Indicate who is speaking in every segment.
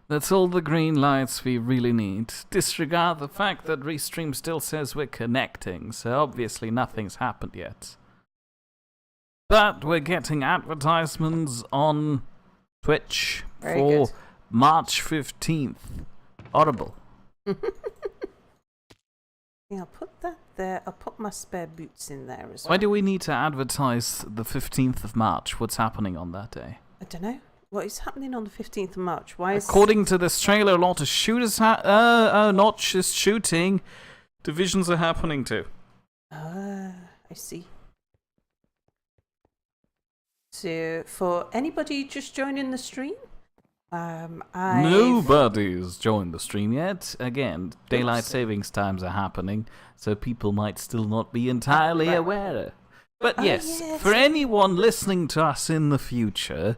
Speaker 1: That's all the green lights we really need. Disregard the fact that Restream still says we're connecting, so obviously nothing's happened yet. But we're getting advertisements on Twitch for March 15th. Audible.
Speaker 2: Yeah, I'll put that there. I'll put my spare boots in there as well.
Speaker 1: Why do we need to advertise the 15th of March? What's happening on that day?
Speaker 2: I don't know. What is happening on the 15th of March? Why is...
Speaker 1: According to this trailer, a lot of shooters not just shooting. Divisions are happening too.
Speaker 2: I see. So, for anybody just joining the stream,
Speaker 1: Nobody's joined the stream yet. Again, daylight savings times are happening, so people might still not be entirely aware. But yes, for anyone listening to us in the future,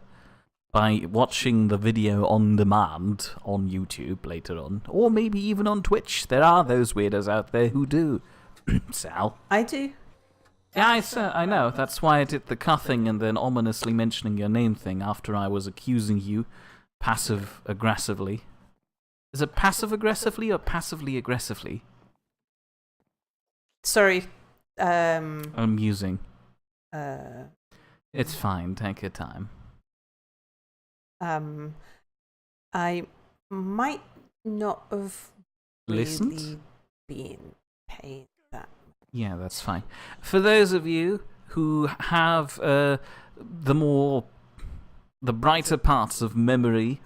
Speaker 1: by watching the video on demand on YouTube later on, or maybe even on Twitch, there are those weirdos out there who do. Sal?
Speaker 2: I do.
Speaker 1: Yeah, I know. That's why I did the cuffing and then ominously mentioning your name thing after I was accusing you passive-aggressively. Is it passive-aggressively or passively-aggressively?
Speaker 2: Sorry.
Speaker 1: I'm using. It's fine. Take your time.
Speaker 2: I might not have
Speaker 1: listened.
Speaker 2: Really been paying that.
Speaker 1: Yeah, that's fine. For those of you who have the brighter parts of memory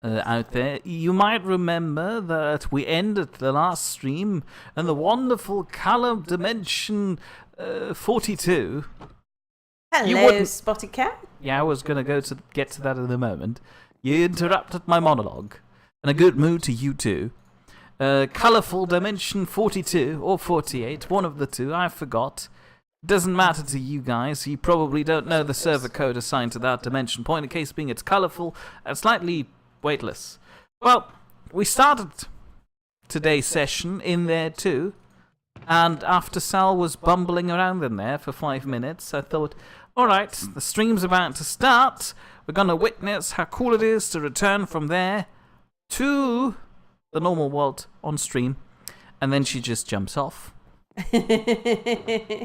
Speaker 1: out there, you might remember that we ended the last stream in the wonderful color dimension 42.
Speaker 2: Hello, Spotted Cat.
Speaker 1: Yeah, I was going to get to that in a moment. You interrupted my monologue. In a good mood to you too. Colourful dimension 42 or 48, one of the two, I forgot. Doesn't matter to you guys, you probably don't know the server code assigned to that dimension. Point of case being it's colourful and slightly weightless. Well, we started today's session in there too, and after Sal was bumbling around in there for 5 minutes, I thought, alright, the stream's about to start, we're going to witness how cool it is to return from there to the normal world on stream, and then she just jumps off.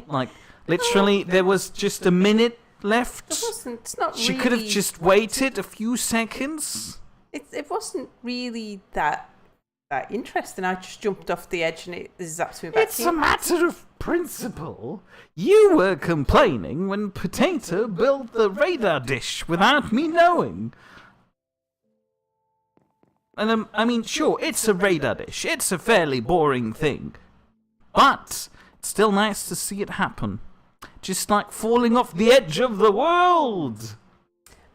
Speaker 1: Like, literally, there was just a minute left.
Speaker 2: It wasn't. It's not.
Speaker 1: She
Speaker 2: really,
Speaker 1: could have just waited a few seconds.
Speaker 2: It wasn't really that interesting. I just jumped off the edge and it zapped me back.
Speaker 1: It's a matter of principle. You were complaining when Potato built the radar dish without me knowing. And I mean, sure, it's a radar dish. It's a fairly boring thing. But it's still nice to see it happen. Just like falling off the edge of the world.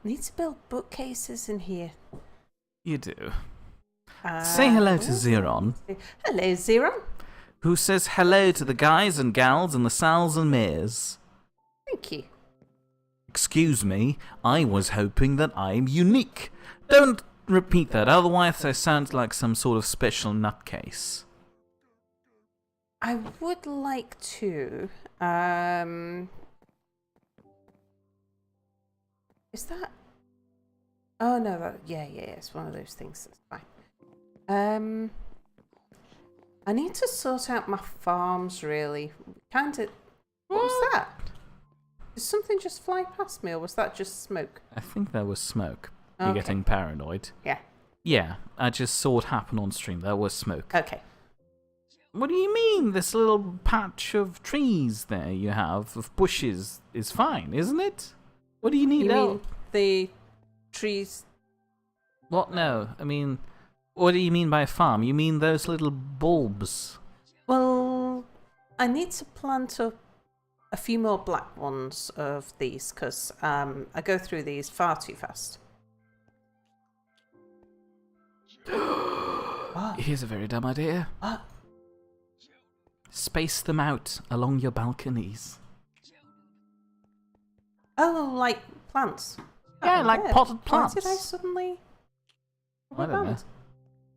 Speaker 2: I need to build bookcases in here.
Speaker 1: You do. Say hello to Zeron.
Speaker 2: Hello, Zeron.
Speaker 1: Who says hello to the guys and gals and the Sals and Mears.
Speaker 2: Thank you.
Speaker 1: Excuse me, I was hoping that I'm unique. Don't repeat that, otherwise I sound like some sort of special nutcase.
Speaker 2: I would like to. Is that? Oh no, yeah, it's one of those things. That's fine. I need to sort out my farms. Really, kind of. What was that? Did something just fly past me, or was that just smoke?
Speaker 1: I think that was smoke. You're getting paranoid.
Speaker 2: Yeah.
Speaker 1: Yeah, I just saw it happen on stream. That was smoke.
Speaker 2: Okay.
Speaker 1: What do you mean? This little patch of trees there you have, of bushes, is fine, isn't it? What do you need
Speaker 2: You
Speaker 1: else?
Speaker 2: mean the trees?
Speaker 1: What? No. I mean, what do you mean by farm? You mean those little bulbs?
Speaker 2: Well, I need to plant up a few more black ones of these because I go through these far too fast.
Speaker 1: Here's a very dumb idea.
Speaker 2: What?
Speaker 1: Space them out along your balconies.
Speaker 2: Oh, like plants?
Speaker 1: Yeah, like potted plants.
Speaker 2: Why did I suddenly...
Speaker 1: I don't know.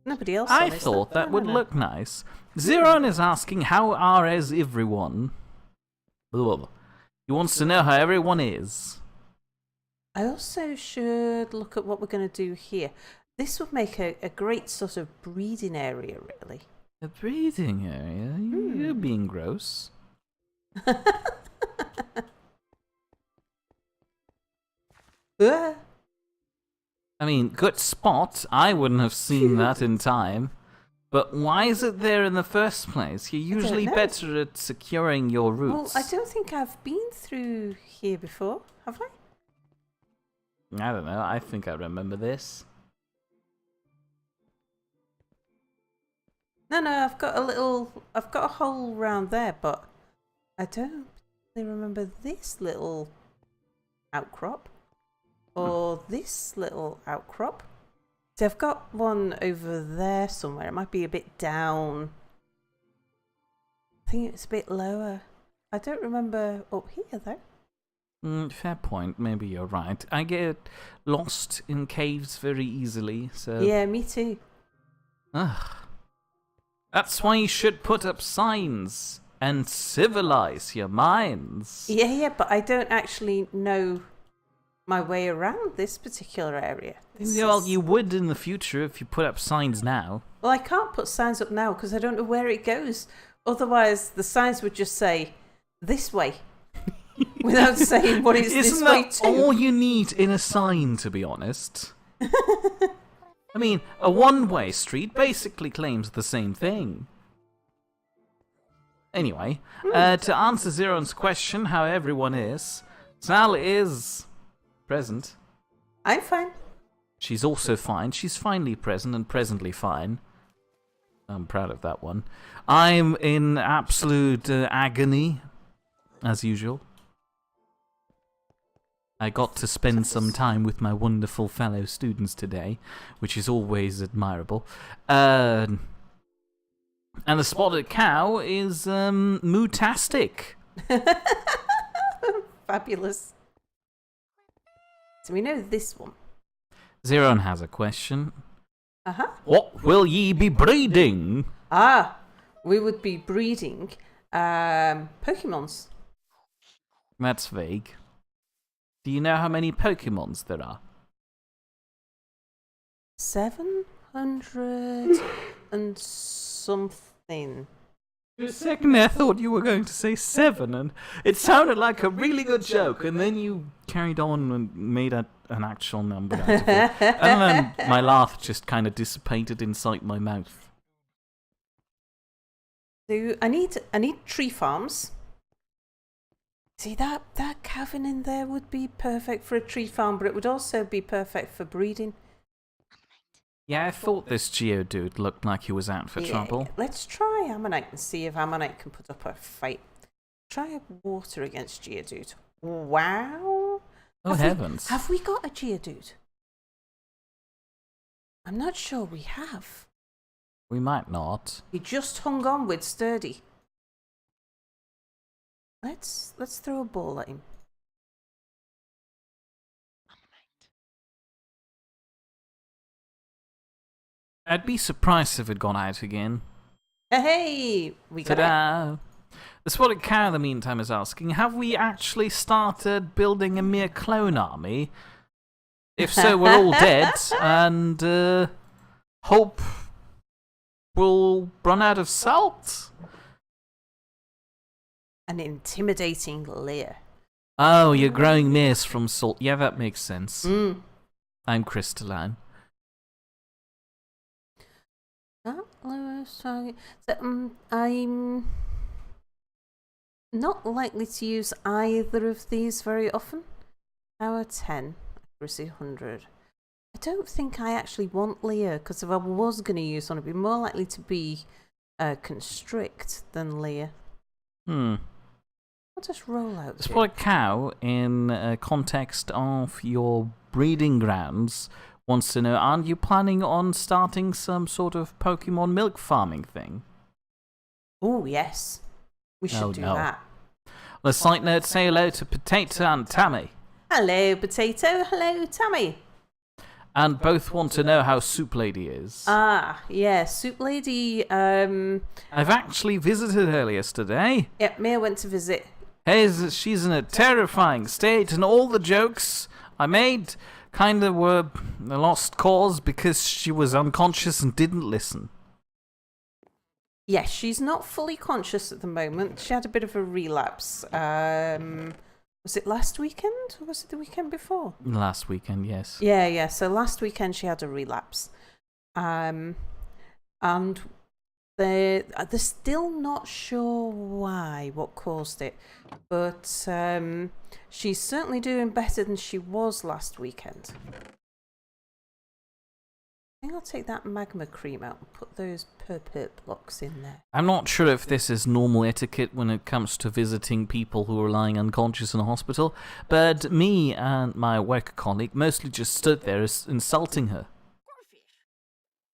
Speaker 2: Nobody else
Speaker 1: I
Speaker 2: noticed
Speaker 1: thought that
Speaker 2: No,
Speaker 1: would
Speaker 2: no.
Speaker 1: look nice. Zeron is asking, how are as everyone? Ugh. He wants to know how everyone is.
Speaker 2: I also should look at what we're going to do here. This would make a great sort of breeding area, really.
Speaker 1: A breeding area? You're being gross. I mean, good spot. I wouldn't have seen that in time. But why is it there in the first place? You're usually better at securing your routes.
Speaker 2: Well, I don't think I've been through here before, have I?
Speaker 1: I don't know. I think I remember this.
Speaker 2: No, I've got a hole round there, but I don't really remember this little outcrop. Or this little outcrop. So I've got one over there somewhere. It might be a bit down. I think it's a bit lower. I don't remember up here, though.
Speaker 1: Fair point. Maybe you're right. I get lost in caves very easily, so...
Speaker 2: Yeah, me too.
Speaker 1: Ugh. That's why you should put up signs and civilize your minds.
Speaker 2: Yeah, but I don't actually know my way around this particular area.
Speaker 1: Well, you would in the future if you put up signs now.
Speaker 2: Well, I can't put signs up now because I don't know where it goes. Otherwise, the signs would just say, this way. Without saying what it's this way to.
Speaker 1: Isn't that all you need in a sign, to be honest? I mean, a one-way street basically claims the same thing. Anyway, to answer Zeron's question, how everyone is, Sal is present.
Speaker 2: I'm fine.
Speaker 1: She's also fine. She's finally present and presently fine. I'm proud of that one. I'm in absolute agony, as usual. I got to spend some time with my wonderful fellow students today, which is always admirable. And the spotted cow is mootastic.
Speaker 2: Fabulous. So we know this one.
Speaker 1: Zeron has a question.
Speaker 2: Uh-huh.
Speaker 1: What will ye be breeding?
Speaker 2: We would be breeding Pokemons.
Speaker 1: That's vague. Do you know how many Pokemons there are?
Speaker 2: 700 and something.
Speaker 1: For a second there, I thought you were going to say 7, and it sounded like a really good joke, and then you carried on and made an actual number out of it. And then my laugh just kind of dissipated inside my mouth.
Speaker 2: So I need tree farms. See, that cavern in there would be perfect for a tree farm, but it would also be perfect for breeding.
Speaker 1: Yeah, I thought this Geodude looked like he was out for trouble.
Speaker 2: Let's try Ammonite and see if Ammonite can put up a fight. Try water against Geodude. Wow.
Speaker 1: Oh, heavens.
Speaker 2: Have we got a Geodude? I'm not sure we have.
Speaker 1: We might not.
Speaker 2: He just hung on with Sturdy. Let's throw a ball at him.
Speaker 1: I'd be surprised if it got out again.
Speaker 2: Hey, we got it.
Speaker 1: Ta-da! The spotted cow, in the meantime, is asking, have we actually started building a mere clone army? If so, we're all dead, and hope we'll run out of salt.
Speaker 2: An intimidating Leer.
Speaker 1: Oh, you're growing maize from salt. Yeah, that makes sense. I'm crystalline.
Speaker 2: So, I'm not likely to use either of these very often. Power 10, accuracy 100. I don't think I actually want Leer, because if I was going to use one, it'd be more likely to be Constrict than Leer. I'll just roll out.
Speaker 1: The spotted cow, in context of your breeding grounds, wants to know, aren't you planning on starting some sort of Pokemon milk farming thing?
Speaker 2: Oh, yes. We should do that.
Speaker 1: On a side note, say hello to Potato and Tammy.
Speaker 2: Hello, Potato. Hello, Tammy.
Speaker 1: And both want to know how Soup Lady is.
Speaker 2: Yeah, Soup Lady,
Speaker 1: I've actually visited her yesterday.
Speaker 2: Yep, Mia went to visit.
Speaker 1: Hey, she's in a terrifying state, and all the jokes I made kind of were a lost cause because she was unconscious and didn't listen.
Speaker 2: Yes, she's not fully conscious at the moment. She had a bit of a relapse. Was it last weekend? Or was it the weekend before?
Speaker 1: Last weekend, yes.
Speaker 2: Yeah. So last weekend she had a relapse. And they're still not sure what caused it. But she's certainly doing better than she was last weekend. I think I'll take that magma cream out and put those purple blocks in there.
Speaker 1: I'm not sure if this is normal etiquette when it comes to visiting people who are lying unconscious in a hospital, but me and my work colleague mostly just stood there insulting her.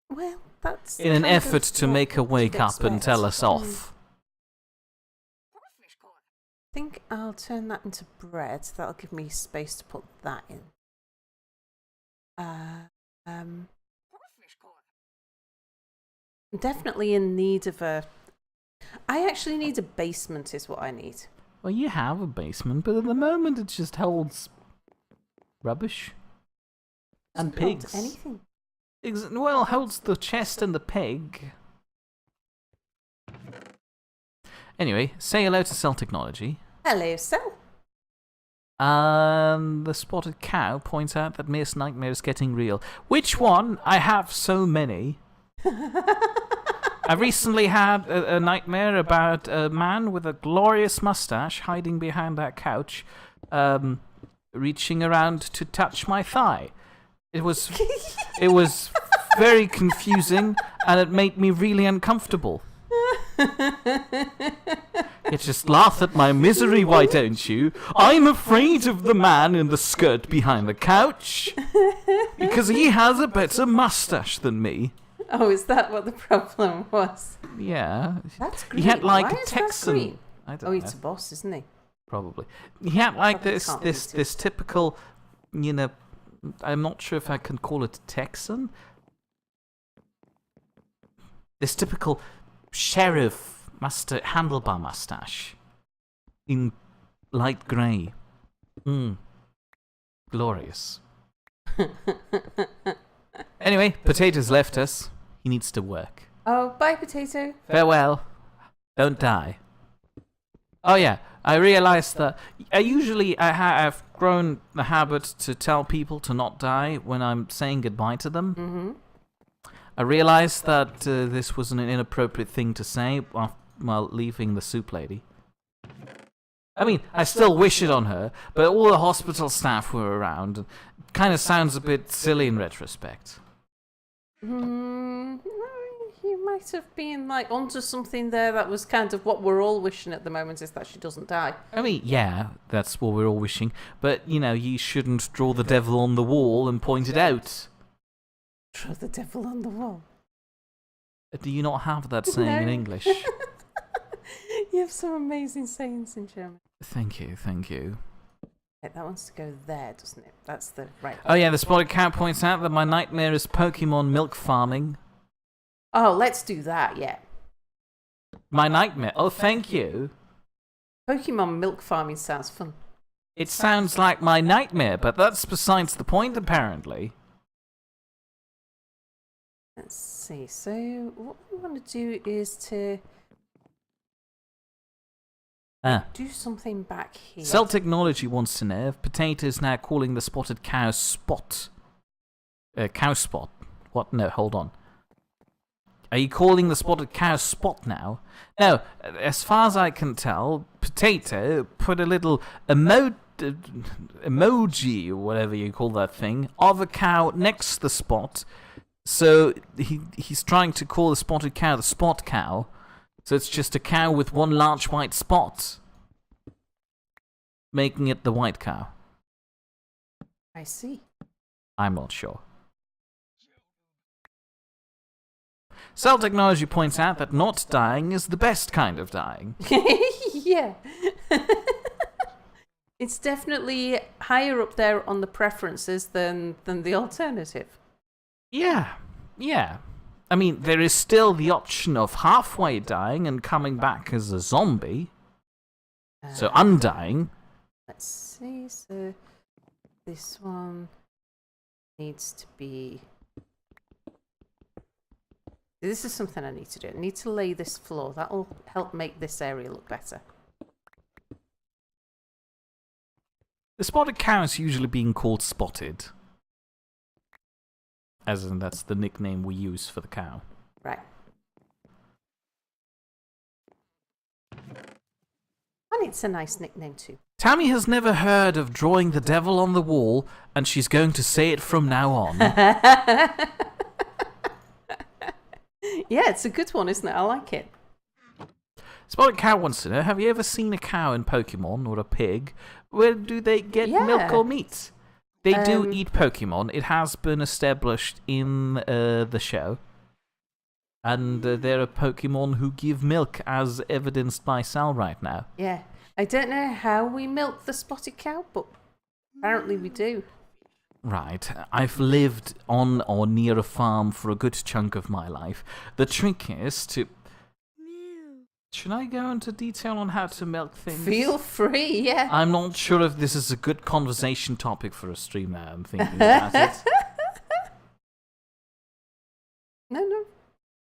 Speaker 2: Well, that's
Speaker 1: in an effort to make her wake up and tell us off.
Speaker 2: I think I'll turn that into bread. That'll give me space to put that in. I'm definitely in need of a... I actually need a basement is what I need.
Speaker 1: Well, you have a basement, but at the moment it just holds rubbish. And pigs.
Speaker 2: Anything.
Speaker 1: Well, holds the chest and the pig. Anyway, say hello to Cell Technology.
Speaker 2: Hello, Cell.
Speaker 1: The spotted cow points out that Miss Nightmare is getting real. Which one? I have so many. I recently had a nightmare about a man with a glorious mustache hiding behind that couch, reaching around to touch my thigh. It was very confusing, and it made me really uncomfortable. You just laugh at my misery, why don't you? I'm afraid of the man in the skirt behind the couch, because he has a better mustache than me.
Speaker 2: Oh, is that what the problem was?
Speaker 1: Yeah.
Speaker 2: That's green.
Speaker 1: He had like
Speaker 2: Why is
Speaker 1: Texan.
Speaker 2: That green?
Speaker 1: I don't
Speaker 2: Oh,
Speaker 1: know.
Speaker 2: he's a boss, isn't he?
Speaker 1: Probably. He had like
Speaker 2: Probably
Speaker 1: this typical, you know, I'm not sure if I can call it Texan. This typical sheriff handlebar mustache in light grey. Glorious. Anyway, Potato's left us. He needs to work.
Speaker 2: Oh, bye, Potato.
Speaker 1: Farewell. Don't die. Oh yeah, I realized that I've grown the habit to tell people to not die when I'm saying goodbye to them.
Speaker 2: Mm-hmm.
Speaker 1: I realized that this was an inappropriate thing to say while leaving the soup lady. I mean, I still wish it on her, but all the hospital staff were around. It kind of sounds a bit silly in retrospect.
Speaker 2: You might have been like onto something there. That was kind of what we're all wishing at the moment, is that she doesn't die.
Speaker 1: I mean, yeah, that's what we're all wishing. But, you know, you shouldn't draw the devil on the wall and point it out.
Speaker 2: Draw the devil on the wall.
Speaker 1: Do you not have that saying in English?
Speaker 2: You have some amazing sayings in German.
Speaker 1: Thank you, thank you.
Speaker 2: Right, that wants to go there, doesn't it? That's the right.
Speaker 1: Oh yeah, the spotted cow points out that my nightmare is Pokemon milk farming.
Speaker 2: Oh, let's do that, yeah.
Speaker 1: My nightmare? Oh, thank you.
Speaker 2: Pokemon milk farming sounds fun.
Speaker 1: It sounds like my nightmare, but that's besides the point, apparently.
Speaker 2: Let's see. So what we want to do is to do something back here.
Speaker 1: Cell Technology wants to know if Potato's now calling the spotted cow Spot. Cow Spot. What? No, hold on. Are you calling the spotted cow Spot now? No, as far as I can tell, Potato put a little emoji, or whatever you call that thing, of a cow next to the Spot. So he's trying to call the spotted cow the Spot Cow. So it's just a cow with one large white spot, making it the white cow.
Speaker 2: I see.
Speaker 1: I'm not sure. Cell Technology points out that not dying is the best kind of dying.
Speaker 2: Yeah. It's definitely higher up there on the preferences than the alternative.
Speaker 1: Yeah. I mean, there is still the option of halfway dying and coming back as a zombie. So undying.
Speaker 2: Let's see. So this one. needs to be... This is something I need to do. I need to lay this floor. That'll help make this area look better.
Speaker 1: The spotted cow is usually being called Spotted. As in, that's the nickname we use for the cow.
Speaker 2: Right. And it's a nice nickname too.
Speaker 1: Tammy has never heard of drawing the devil on the wall, and she's going to say it from now on.
Speaker 2: Yeah, it's a good one, isn't it? I like it.
Speaker 1: Spotted Cow wants to know, have you ever seen a cow in Pokemon, or a pig? Where do they get milk or meat? They do eat Pokemon. It has been established in the show. And there are Pokemon who give milk, as evidenced by Sal right now.
Speaker 2: Yeah. I don't know how we milk the spotted cow, but apparently we do.
Speaker 1: Right. I've lived on or near a farm for a good chunk of my life. The trick is to... Should I go into detail on how to milk things?
Speaker 2: Feel free, yeah.
Speaker 1: I'm not sure if this is a good conversation topic for a streamer. I'm thinking about it.
Speaker 2: No.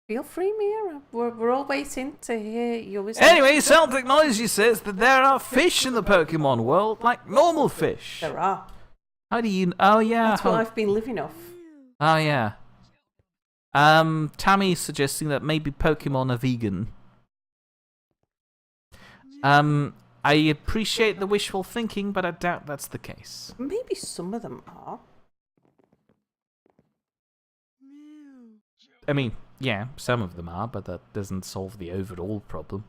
Speaker 2: Feel free, Mia. We're all waiting to hear your wisdom.
Speaker 1: Anyway, Cell Technology says that there are fish in the Pokemon world, like normal fish.
Speaker 2: There are.
Speaker 1: How do you... Oh, yeah.
Speaker 2: That's what I've been living off.
Speaker 1: Oh, yeah. Tammy's suggesting that maybe Pokemon are vegan. I appreciate the wishful thinking, but I doubt that's the case.
Speaker 2: Maybe some of them are.
Speaker 1: I mean, yeah, some of them are, but that doesn't solve the overall problem.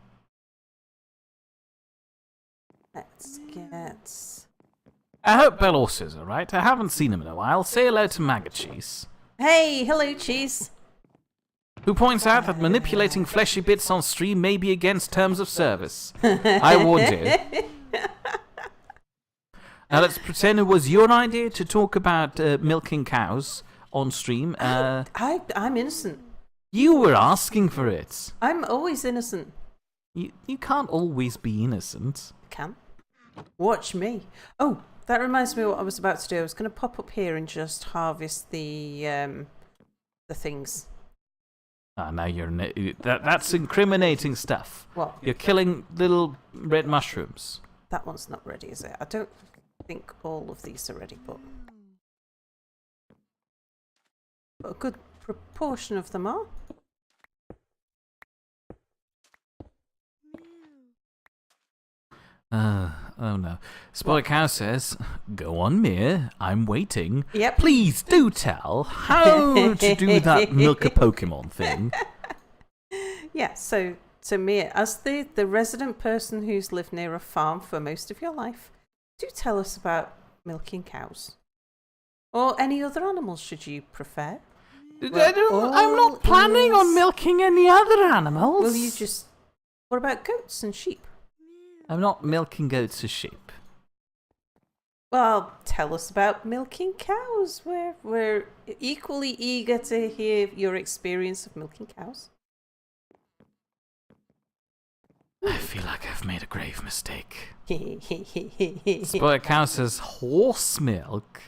Speaker 2: Let's get...
Speaker 1: I hope Belor's alright. I haven't seen him in a while. Say hello to Maggotcheest.
Speaker 2: Hey, hello, Cheese.
Speaker 1: Who points out that manipulating fleshy bits on stream may be against terms of service. I warned you. Now let's pretend it was your idea to talk about milking cows on stream.
Speaker 2: I'm innocent.
Speaker 1: You were asking for it.
Speaker 2: I'm always innocent.
Speaker 1: You can't always be innocent.
Speaker 2: I can. Watch me. Oh, that reminds me of what I was about to do. I was going to pop up here and just harvest the things.
Speaker 1: Now you're... That's incriminating stuff.
Speaker 2: What?
Speaker 1: You're killing little red mushrooms.
Speaker 2: That one's not ready, is it? I don't think all of these are ready, but a good proportion of them are.
Speaker 1: Oh no. Spotted Cow says, go on, Mia. I'm waiting.
Speaker 2: Yep.
Speaker 1: Please do tell how to do that milk a Pokemon thing.
Speaker 2: Yeah, so Mia, as the resident person who's lived near a farm for most of your life, do tell us about milking cows. Or any other animals, should you prefer.
Speaker 1: I'm not planning on milking any other animals.
Speaker 2: Will you just... What about goats and sheep?
Speaker 1: I'm not milking goats or sheep.
Speaker 2: Well, tell us about milking cows. We're equally eager to hear your experience of milking cows.
Speaker 1: I feel like I've made a grave mistake. Spotted Cow says horse milk.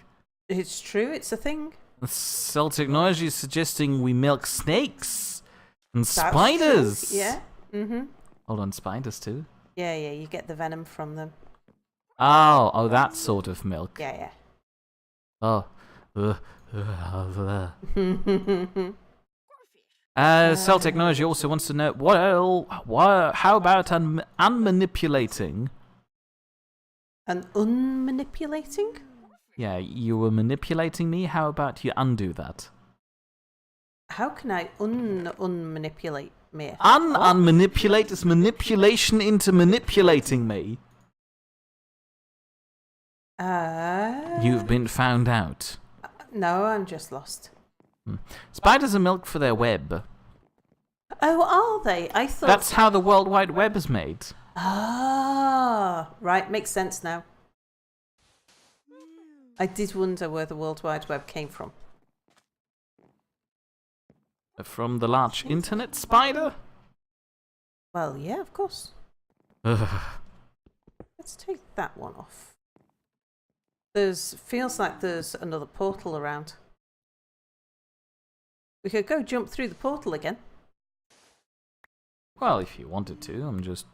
Speaker 2: It's true, it's a thing.
Speaker 1: Cell Technology is suggesting we milk snakes and
Speaker 2: That's
Speaker 1: spiders.
Speaker 2: true. Yeah. Mm-hmm.
Speaker 1: Hold on, spiders too?
Speaker 2: Yeah, you get the venom from them.
Speaker 1: Oh, that sort of milk.
Speaker 2: Yeah.
Speaker 1: Oh. Cell Technology also wants to know, how about unmanipulating?
Speaker 2: And unmanipulating?
Speaker 1: Yeah, you were manipulating me. How about you undo that?
Speaker 2: How can I unmanipulate me?
Speaker 1: Unmanipulate is manipulation into manipulating me. You've been found out.
Speaker 2: No, I'm just lost.
Speaker 1: Spiders are milked for their web.
Speaker 2: Oh, are they? I thought...
Speaker 1: That's how the World Wide Web is made.
Speaker 2: Ah, right, makes sense now. I did wonder where the World Wide Web came from.
Speaker 1: From the large internet spider?
Speaker 2: Well, yeah, of course.
Speaker 1: Ugh.
Speaker 2: Let's take that one off. Feels like there's another portal around. We could go jump through the portal again.
Speaker 1: Well, if you wanted to, I'm just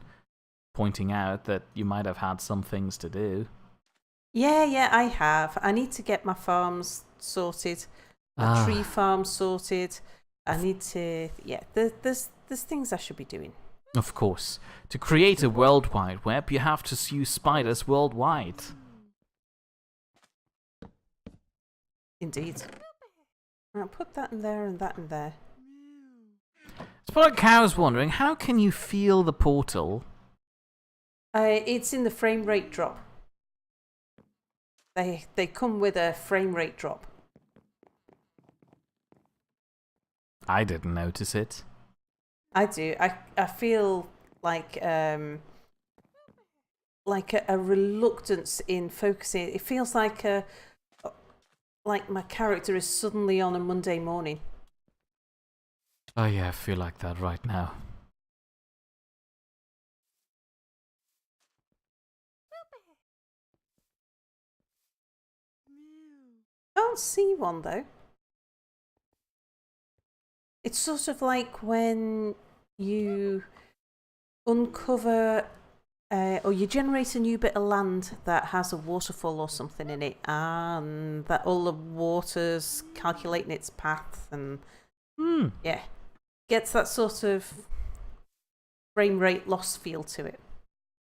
Speaker 1: pointing out that you might have had some things to do.
Speaker 2: Yeah, I have. I need to get my farms sorted, my tree farm sorted. I need to, there's things I should be doing.
Speaker 1: Of course. To create a World Wide Web, you have to use spiders worldwide.
Speaker 2: Indeed. I'll put that in there and that in there.
Speaker 1: Spotted Cow's wondering, how can you feel the portal?
Speaker 2: It's in the frame rate drop. They come with a frame rate drop.
Speaker 1: I didn't notice it.
Speaker 2: I do. I feel like a reluctance in focusing. It feels like my character is suddenly on a Monday morning.
Speaker 1: Oh yeah, I feel like that right now.
Speaker 2: Can't see one though. It's sort of like when you uncover or you generate a new bit of land that has a waterfall or something in it, and that all the water's calculating its path, and yeah, gets that sort of frame rate loss feel to it.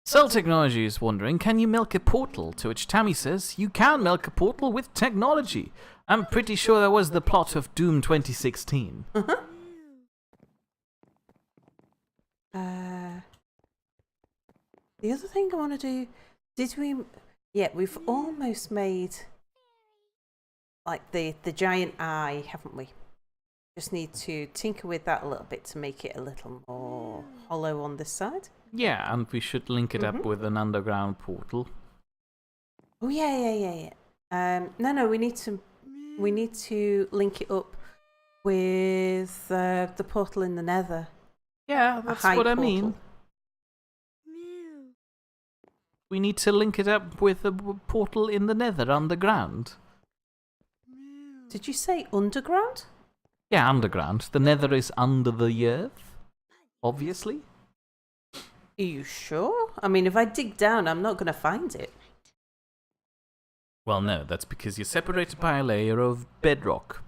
Speaker 1: Cell Technology is wondering, can you milk a portal? To which Tammy says, you can milk a portal with technology. I'm pretty sure that was the plot of Doom 2016.
Speaker 2: The other thing I want to do, we've almost made like the giant eye, haven't we? Just need to tinker with that a little bit to make it a little more hollow on this side.
Speaker 1: Yeah, and we should link it up with an underground portal.
Speaker 2: Oh yeah. No, we need to link it up with the portal in the Nether.
Speaker 1: Yeah, that's what I mean. We need to link it up with a portal in the Nether underground.
Speaker 2: Did you say underground?
Speaker 1: Yeah, underground. The Nether is under the earth, obviously.
Speaker 2: Are you sure? I mean, if I dig down, I'm not going to find it.
Speaker 1: Well, no, that's because you're separated by a layer of bedrock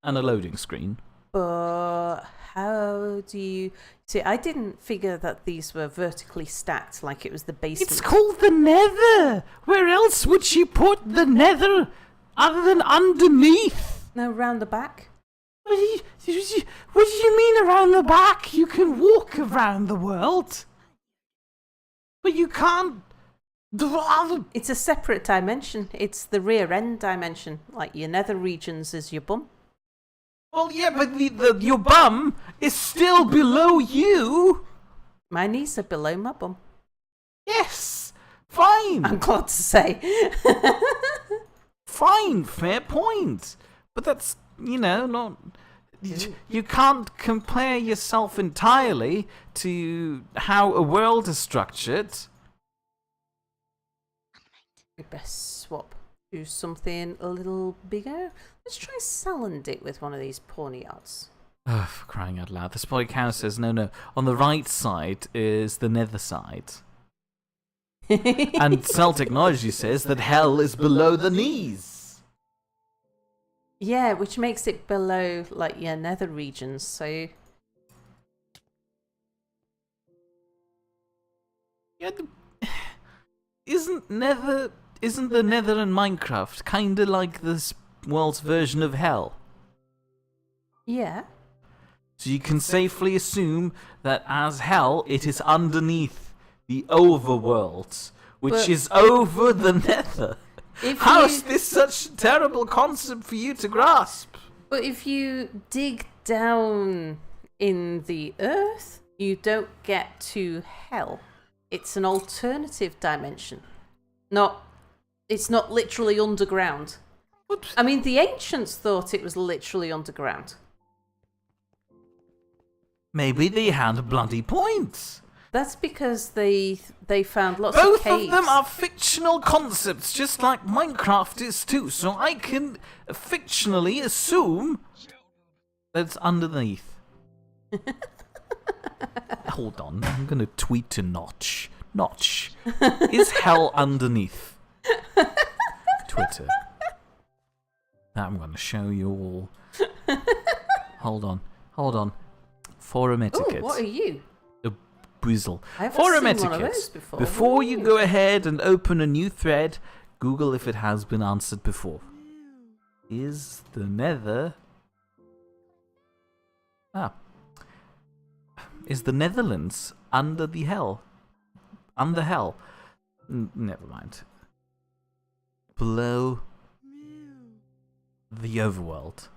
Speaker 1: and a loading screen.
Speaker 2: But how do you... See, I didn't figure that these were vertically stacked like it was the basement.
Speaker 1: It's called the Nether! Where else would she put the Nether other than underneath?
Speaker 2: No, round the back.
Speaker 1: What do you mean around the back? You can walk around the world. But you can't...
Speaker 2: It's a separate dimension. It's the rear end dimension. Like your nether regions is your bum.
Speaker 1: Well, yeah, but your bum is still below you.
Speaker 2: My knees are below my bum.
Speaker 1: Yes, fine.
Speaker 2: I'm glad to say.
Speaker 1: Fine, fair point. But that's, not... You can't compare yourself entirely to how a world is structured.
Speaker 2: We best swap to something a little bigger. Let's try selling it with one of these pawn yards.
Speaker 1: Oh, for crying out loud. The spotted cow says, no. On the right side is the nether side. And Cell Technology says that hell is below the knees.
Speaker 2: Yeah, which makes it below, like, your nether regions, so...
Speaker 1: Yeah, isn't the nether in Minecraft kinda like this world's version of hell?
Speaker 2: Yeah.
Speaker 1: So you can safely assume that as hell, it is underneath the overworld, which is over the nether. How is this such a terrible concept for you to grasp?
Speaker 2: But if you dig down in the earth, you don't get to hell. It's an alternative dimension. It's not literally underground.
Speaker 1: What?
Speaker 2: I mean, the ancients thought it was literally underground.
Speaker 1: Maybe they had bloody points.
Speaker 2: That's because they found lots of caves.
Speaker 1: Both of them are fictional concepts, just like Minecraft is too, so I can fictionally assume That's underneath. Hold on, I'm gonna tweet to Notch. Notch, is hell underneath? Twitter. I'm gonna show you all. Hold on. Forum etiquette.
Speaker 2: Ooh, what are you?
Speaker 1: A Brizzle.
Speaker 2: I haven't
Speaker 1: Forum
Speaker 2: seen one of
Speaker 1: etiquette.
Speaker 2: those before.
Speaker 1: Before
Speaker 2: What are
Speaker 1: you go ahead and open a new thread, Google if it has been answered before. Is the Nether... Is the Netherlands under the hell? Under hell? Never mind. Below the overworld.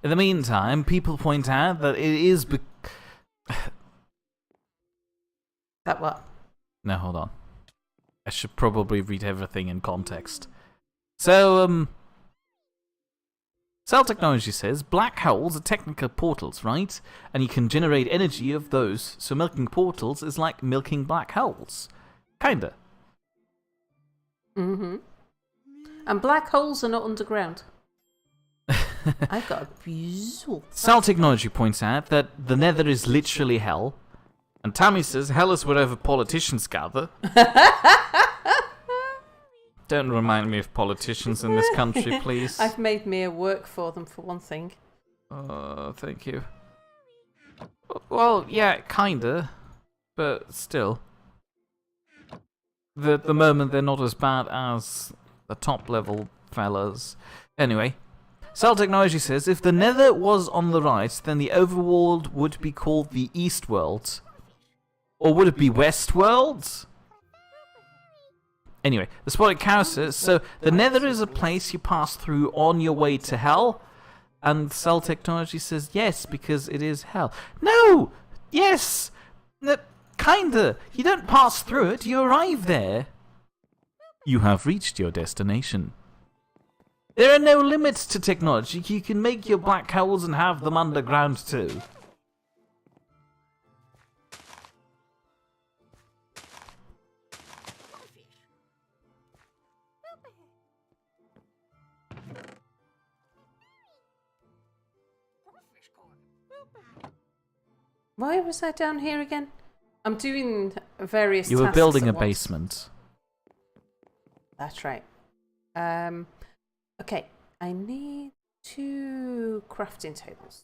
Speaker 1: In the meantime, people point out that it is...
Speaker 2: That what?
Speaker 1: No, hold on. I should probably read everything in context. So, Cell Technology says, black holes are technical portals, right? And you can generate energy of those, so milking portals is like milking black holes. Kinda.
Speaker 2: Mm-hmm. And black holes are not underground. I've got a beautiful...
Speaker 1: Cell Technology points out that the Nether is literally hell. And Tammy says, hell is wherever politicians gather. Don't remind me of politicians in this country, please.
Speaker 2: I've made Mia work for them, for one thing.
Speaker 1: Thank you. Well, yeah, kinda. But still. At the moment, they're not as bad as the top-level fellas. Anyway, Cell Technology says, if the Nether was on the right, then the overworld would be called the East World. Or would it be Westworld? Anyway, the Spotted Cow says, so the Nether is a place you pass through on your way to hell? And Cell Technology says, yes, because it is hell. No! Yes! Kinda. You don't pass through it, you arrive there. You have reached your destination. There are no limits to technology. You can make your black holes and have them underground too.
Speaker 2: Why was I down here again? I'm doing various tasks.
Speaker 1: You were building a
Speaker 2: at once.
Speaker 1: basement.
Speaker 2: That's right. Okay, I need 2 crafting tables.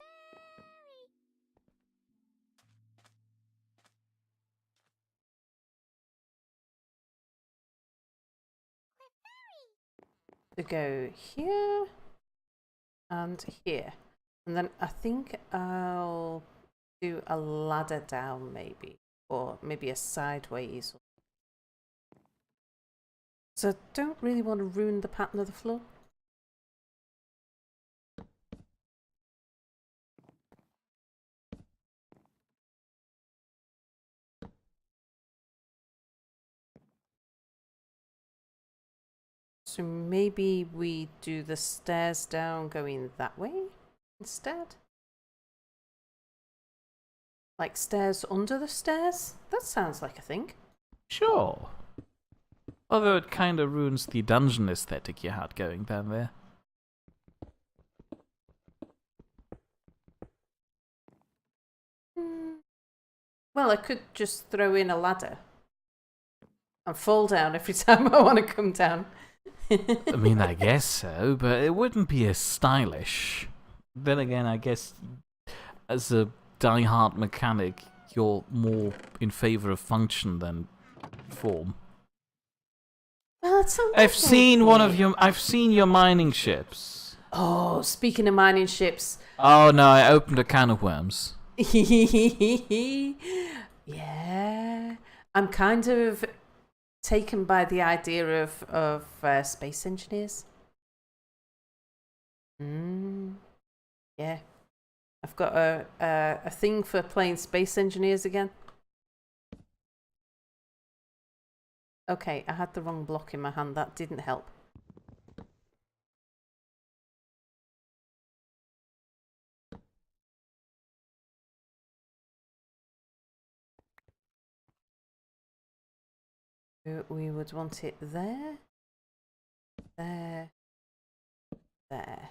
Speaker 2: To go here and here. And then I think I'll do a ladder down maybe. Or maybe a sideways. So I don't really want to ruin the pattern of the floor. So maybe we do the stairs down going that way instead? Like stairs under the stairs? That sounds like a thing.
Speaker 1: Sure. Although it kind of ruins the dungeon aesthetic you had going down there.
Speaker 2: Well, I could just throw in a ladder and fall down every time I want to come down.
Speaker 1: I mean, I guess so, but it wouldn't be as stylish. Then again, I guess as a die-hard mechanic, you're more in favor of function than form.
Speaker 2: Well, it's
Speaker 1: I've seen your mining ships.
Speaker 2: Oh, speaking of mining ships.
Speaker 1: Oh no, I opened a can of worms.
Speaker 2: Yeah. I'm kind of taken by the idea of space engineers. Yeah. I've got a thing for playing space engineers again. Okay, I had the wrong block in my hand. That didn't help. we would want it there, there, there.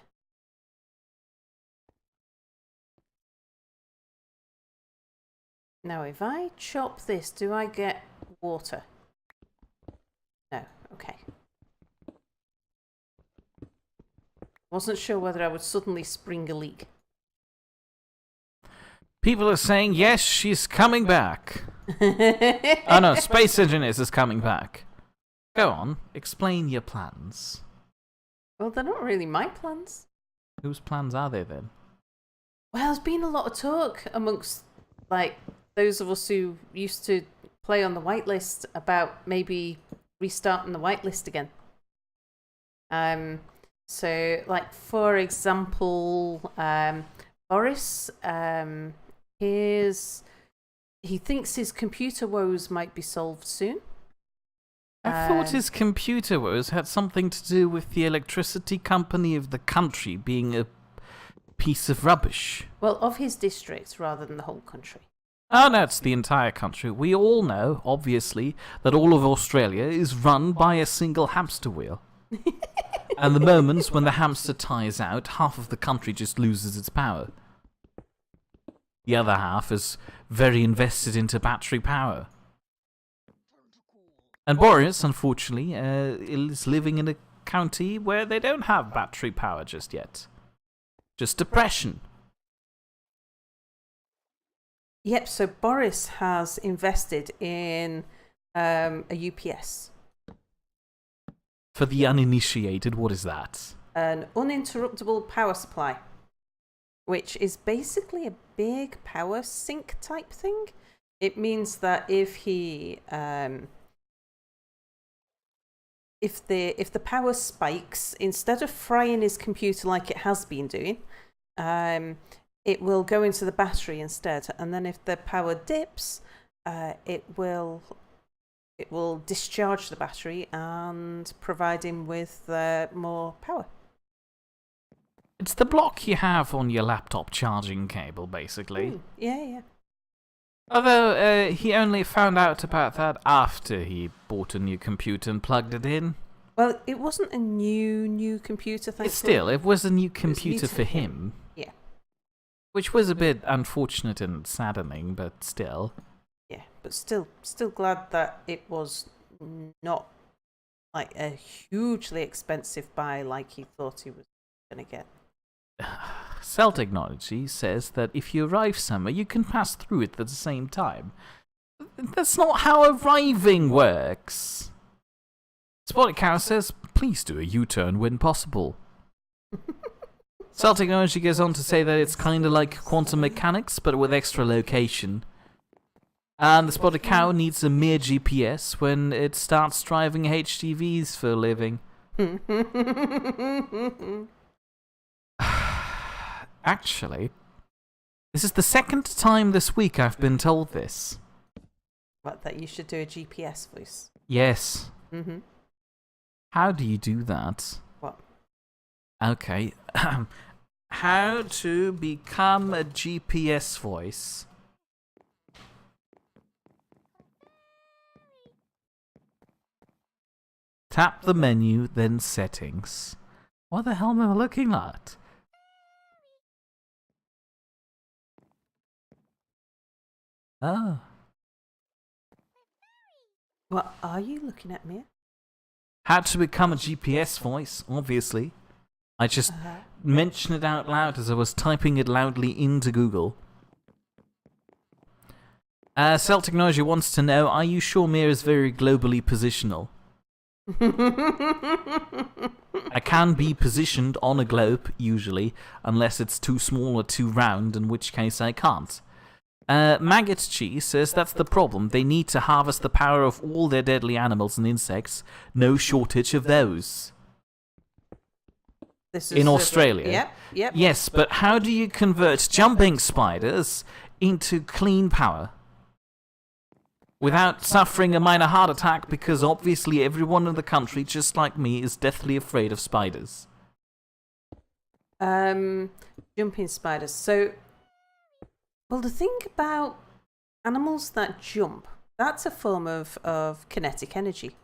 Speaker 2: Now, if I chop this, do I get water? No, okay. Wasn't sure whether I would suddenly spring a leak.
Speaker 1: People are saying, yes, she's coming back. Oh no, Space Engineers is coming back. Go on, explain your plans.
Speaker 2: Well, they're not really my plans.
Speaker 1: Whose plans are they then?
Speaker 2: Well, there's been a lot of talk amongst, like, those of us who used to play on the whitelist about maybe restarting the whitelist again. So, like, for example, Boris, he thinks his computer woes might be solved soon.
Speaker 1: I thought his computer woes had something to do with the electricity company of the country being a piece of rubbish.
Speaker 2: Well, of his district rather than the whole country.
Speaker 1: Oh, no, it's the entire country. We all know, obviously, that all of Australia is run by a single hamster wheel. And the moments when the hamster tires out, half of the country just loses its power. The other half is very invested into battery power. And Boris, unfortunately, is living in a county where they don't have battery power just yet. Just depression.
Speaker 2: Yep, so Boris has invested in a UPS.
Speaker 1: For the uninitiated, what is that?
Speaker 2: An uninterruptible power supply, which is basically a big power sink type thing. It means that if he if the power spikes, instead of frying his computer like it has been doing, it will go into the battery instead, and then if the power dips, it will discharge the battery and provide him with more power.
Speaker 1: It's the block you have on your laptop charging cable, basically.
Speaker 2: Yeah.
Speaker 1: Although, he only found out about that after he bought a new computer and plugged it in.
Speaker 2: Well, it wasn't a new computer, thankfully.
Speaker 1: Still, it was a new computer for him.
Speaker 2: Yeah.
Speaker 1: Which was a bit unfortunate and saddening, but still.
Speaker 2: Yeah, but still glad that it was not like a hugely expensive buy like he thought he was going to get.
Speaker 1: Cell Technology says that if you arrive somewhere, you can pass through it at the same time. That's not how arriving works. Spotted Cow says, please do a U-turn when possible. Cell Technology goes on to say that it's kind of like quantum mechanics, but with extra location. And the Spotted Cow needs a mere GPS when it starts driving HGVs for a living. Actually, this is the second time this week I've been told this.
Speaker 2: What, that you should do a GPS voice?
Speaker 1: Yes.
Speaker 2: Mm-hmm.
Speaker 1: How do you do that?
Speaker 2: What?
Speaker 1: Okay. How to become a GPS voice. Tap the menu, then settings. What the hell am I looking at? Oh.
Speaker 2: What are you looking at me?
Speaker 1: How to become a GPS voice, obviously. I just mentioned it out loud as I was typing it loudly into Google. Cell Technology wants to know, are you sure Mir is very globally positional? I can be positioned on a globe, usually, unless it's too small or too round, in which case I can't. Maggotcheest says that's the problem. They need to harvest the power of all their deadly animals and insects. No shortage of those.
Speaker 2: This is
Speaker 1: in Australia.
Speaker 2: Yep.
Speaker 1: Yes, but how do you convert jumping spiders into clean power? Without suffering a minor heart attack, because obviously everyone in the country, just like me, is deathly afraid of spiders.
Speaker 2: Jumping spiders. So, well, the thing about animals that jump That's a form of kinetic energy.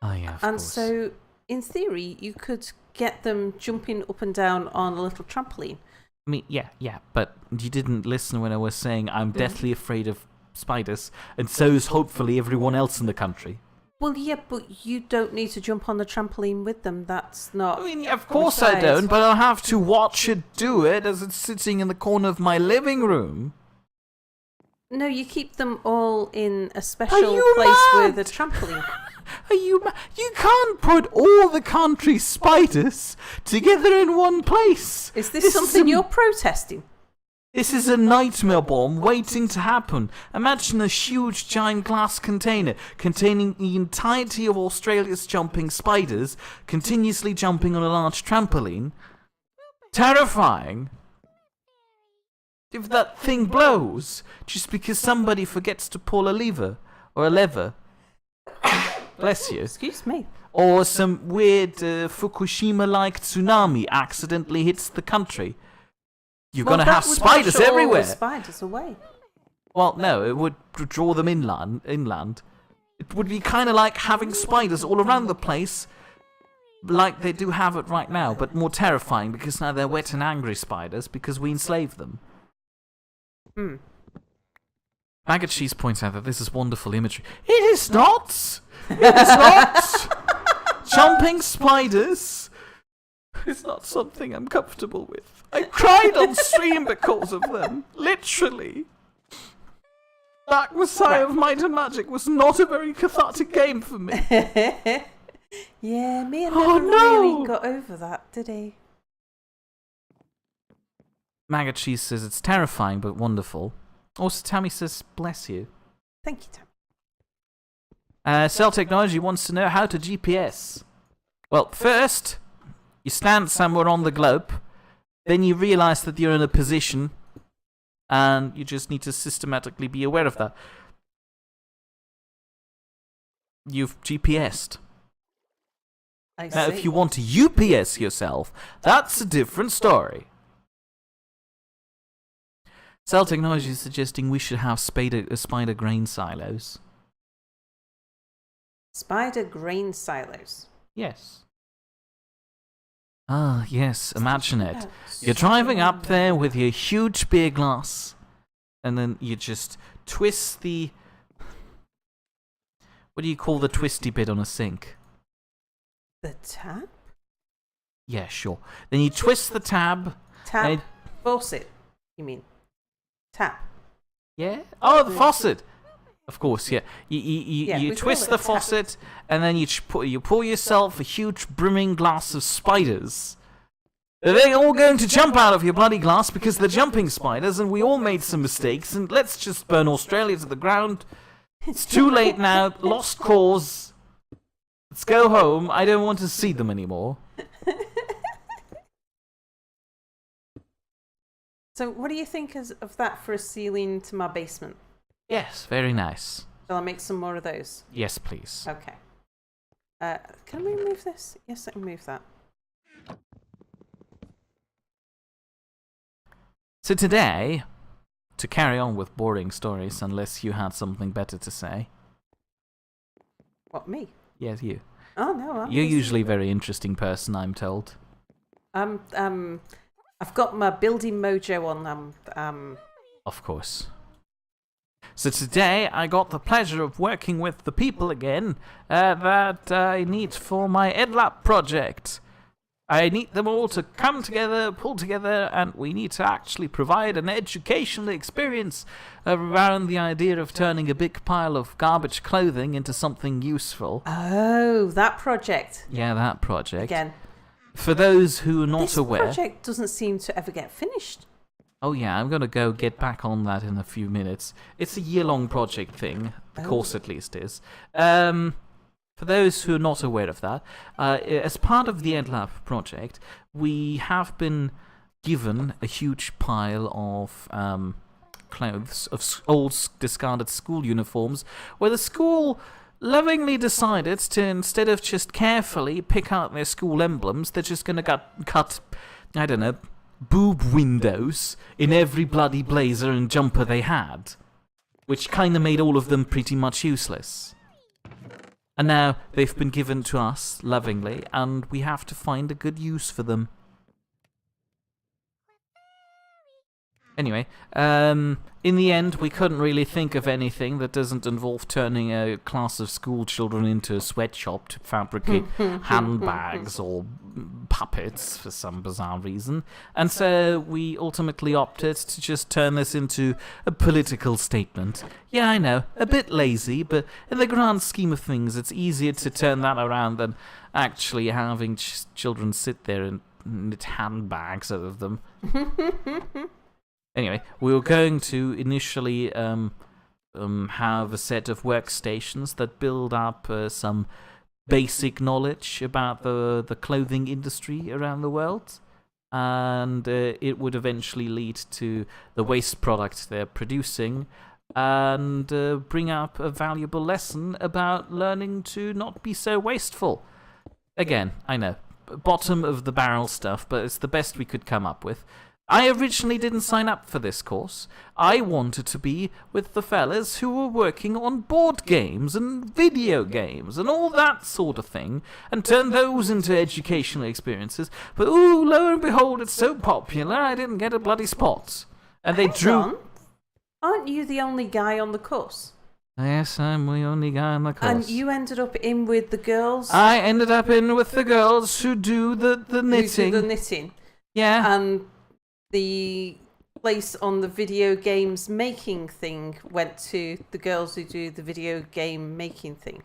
Speaker 1: Oh, yeah, of
Speaker 2: And
Speaker 1: course.
Speaker 2: so, in theory, you could get them jumping up and down on a little trampoline.
Speaker 1: I mean, yeah, but you didn't listen when I was saying I'm deathly afraid of spiders, and so is hopefully everyone else in the country.
Speaker 2: Well, yeah, but you don't need to jump on the trampoline with them. That's not...
Speaker 1: I mean, of course I don't, but I'll have to watch it do it as it's sitting in the corner of my living room.
Speaker 2: No, you keep them all in a special
Speaker 1: you
Speaker 2: place
Speaker 1: mad?
Speaker 2: with a trampoline.
Speaker 1: Are you You can't put all the country's spiders together in one place.
Speaker 2: Is this something you're protesting?
Speaker 1: This is a nightmare bomb waiting to happen. Imagine a huge giant glass container containing the entirety of Australia's jumping spiders continuously jumping on a large trampoline. Terrifying. If that thing blows just because somebody forgets to pull a lever or a lever. Bless you.
Speaker 2: Excuse me.
Speaker 1: Or some weird Fukushima-like tsunami accidentally hits the country. You're going to have spiders everywhere.
Speaker 2: All the spiders away.
Speaker 1: Well, no, it would draw them inland. It would be kind of like having spiders all around the place, like they do have it right now, but more terrifying because now they're wet and angry spiders because we enslaved them. Maggotcheest points out that this is wonderful imagery. It is not! It is not! Jumping spiders is not something I'm comfortable with. I cried on stream because of them. Literally. Dark Messiah of Might and Magic was not a very cathartic game for me.
Speaker 2: Yeah, me and
Speaker 1: Oh,
Speaker 2: never
Speaker 1: no!
Speaker 2: really got over that, did he?
Speaker 1: Maggotcheest says it's terrifying but wonderful. Also, Tammy says, bless you.
Speaker 2: Thank you, Tam.
Speaker 1: Cell Technology wants to know how to GPS. Well, first, you stand somewhere on the globe, then you realise that you're in a position, and you just need to systematically be aware of that. You've GPS'd. Now, if you want to UPS yourself, that's a different story. Cell Technology is suggesting we should have spider grain silos.
Speaker 2: Spider grain silos.
Speaker 1: Yes. Ah, yes, imagine it. You're driving up there with your huge beer glass, and then you just twist the... What do you call the twisty bit on a sink?
Speaker 2: The tap?
Speaker 1: Yeah, sure. Then you twist the tab.
Speaker 2: Tap? Faucet, you mean? Tap.
Speaker 1: Yeah? Oh, the faucet! Of course, yeah. You twist the faucet, and then you pour yourself a huge brimming glass of spiders. They're all going to jump out of your bloody glass because they're jumping spiders, and we all made some mistakes, and let's just burn Australia to the ground. It's too late now. Lost cause. Let's go home. I don't want to see them anymore.
Speaker 2: So what do you think of that for a ceiling to my basement?
Speaker 1: Yes, very nice.
Speaker 2: Shall I make some more of those?
Speaker 1: Yes, please.
Speaker 2: Okay. Can we remove this? Yes, I can move that.
Speaker 1: So today, to carry on with boring stories, unless you had something better to say.
Speaker 2: What, me?
Speaker 1: Yes, you.
Speaker 2: Oh, no.
Speaker 1: You're usually a very interesting person, I'm told.
Speaker 2: I've got my building mojo on.
Speaker 1: Of course. So today, I got the pleasure of working with the people again that I need for my EdLab project. I need them all to come together, pull together, and we need to actually provide an educational experience around the idea of turning a big pile of garbage clothing into something useful.
Speaker 2: Oh, that project.
Speaker 1: Yeah, that project.
Speaker 2: Again.
Speaker 1: For those who are not
Speaker 2: This
Speaker 1: aware...
Speaker 2: project doesn't seem to ever get finished.
Speaker 1: Oh yeah, I'm going to get back on that in a few minutes. It's a year-long project thing, the course at least is. For those who are not aware of that, as part of the EdLab project, we have been given a huge pile of clothes, of old discarded school uniforms, where the school lovingly decided to, instead of just carefully pick out their school emblems, they're just going to cut, I don't know, boob windows in every bloody blazer and jumper they had. which kind of made all of them pretty much useless. And now they've been given to us lovingly, and we have to find a good use for them. Anyway, in the end, we couldn't really think of anything that doesn't involve turning a class of school children into a sweatshop to fabricate handbags or puppets for some bizarre reason. And so we ultimately opted to just turn this into a political statement. Yeah, I know, a bit lazy, but in the grand scheme of things, it's easier to turn that around than actually having children sit there and knit handbags out of them. Anyway, we were going to initially have a set of workstations that build up some basic knowledge about the clothing industry around the world, and it would eventually lead to the waste product they're producing, and bring up a valuable lesson about learning to not be so wasteful. Again, I know, bottom of the barrel stuff, but it's the best we could come up with. I originally didn't sign up for this course. I wanted to be with the fellas who were working on board games and video games and all that sort of thing, and turn those into educational experiences. But ooh, lo and behold, it's so popular, I didn't get a bloody spot. And they drew...
Speaker 2: On. Aren't you the only guy on the course?
Speaker 1: Yes, I'm the only guy on the course.
Speaker 2: And you ended up in with the girls?
Speaker 1: I ended up in with the girls who do the knitting.
Speaker 2: Who do the knitting.
Speaker 1: Yeah.
Speaker 2: And the place on the video games making thing went to the girls who do the video game making thing.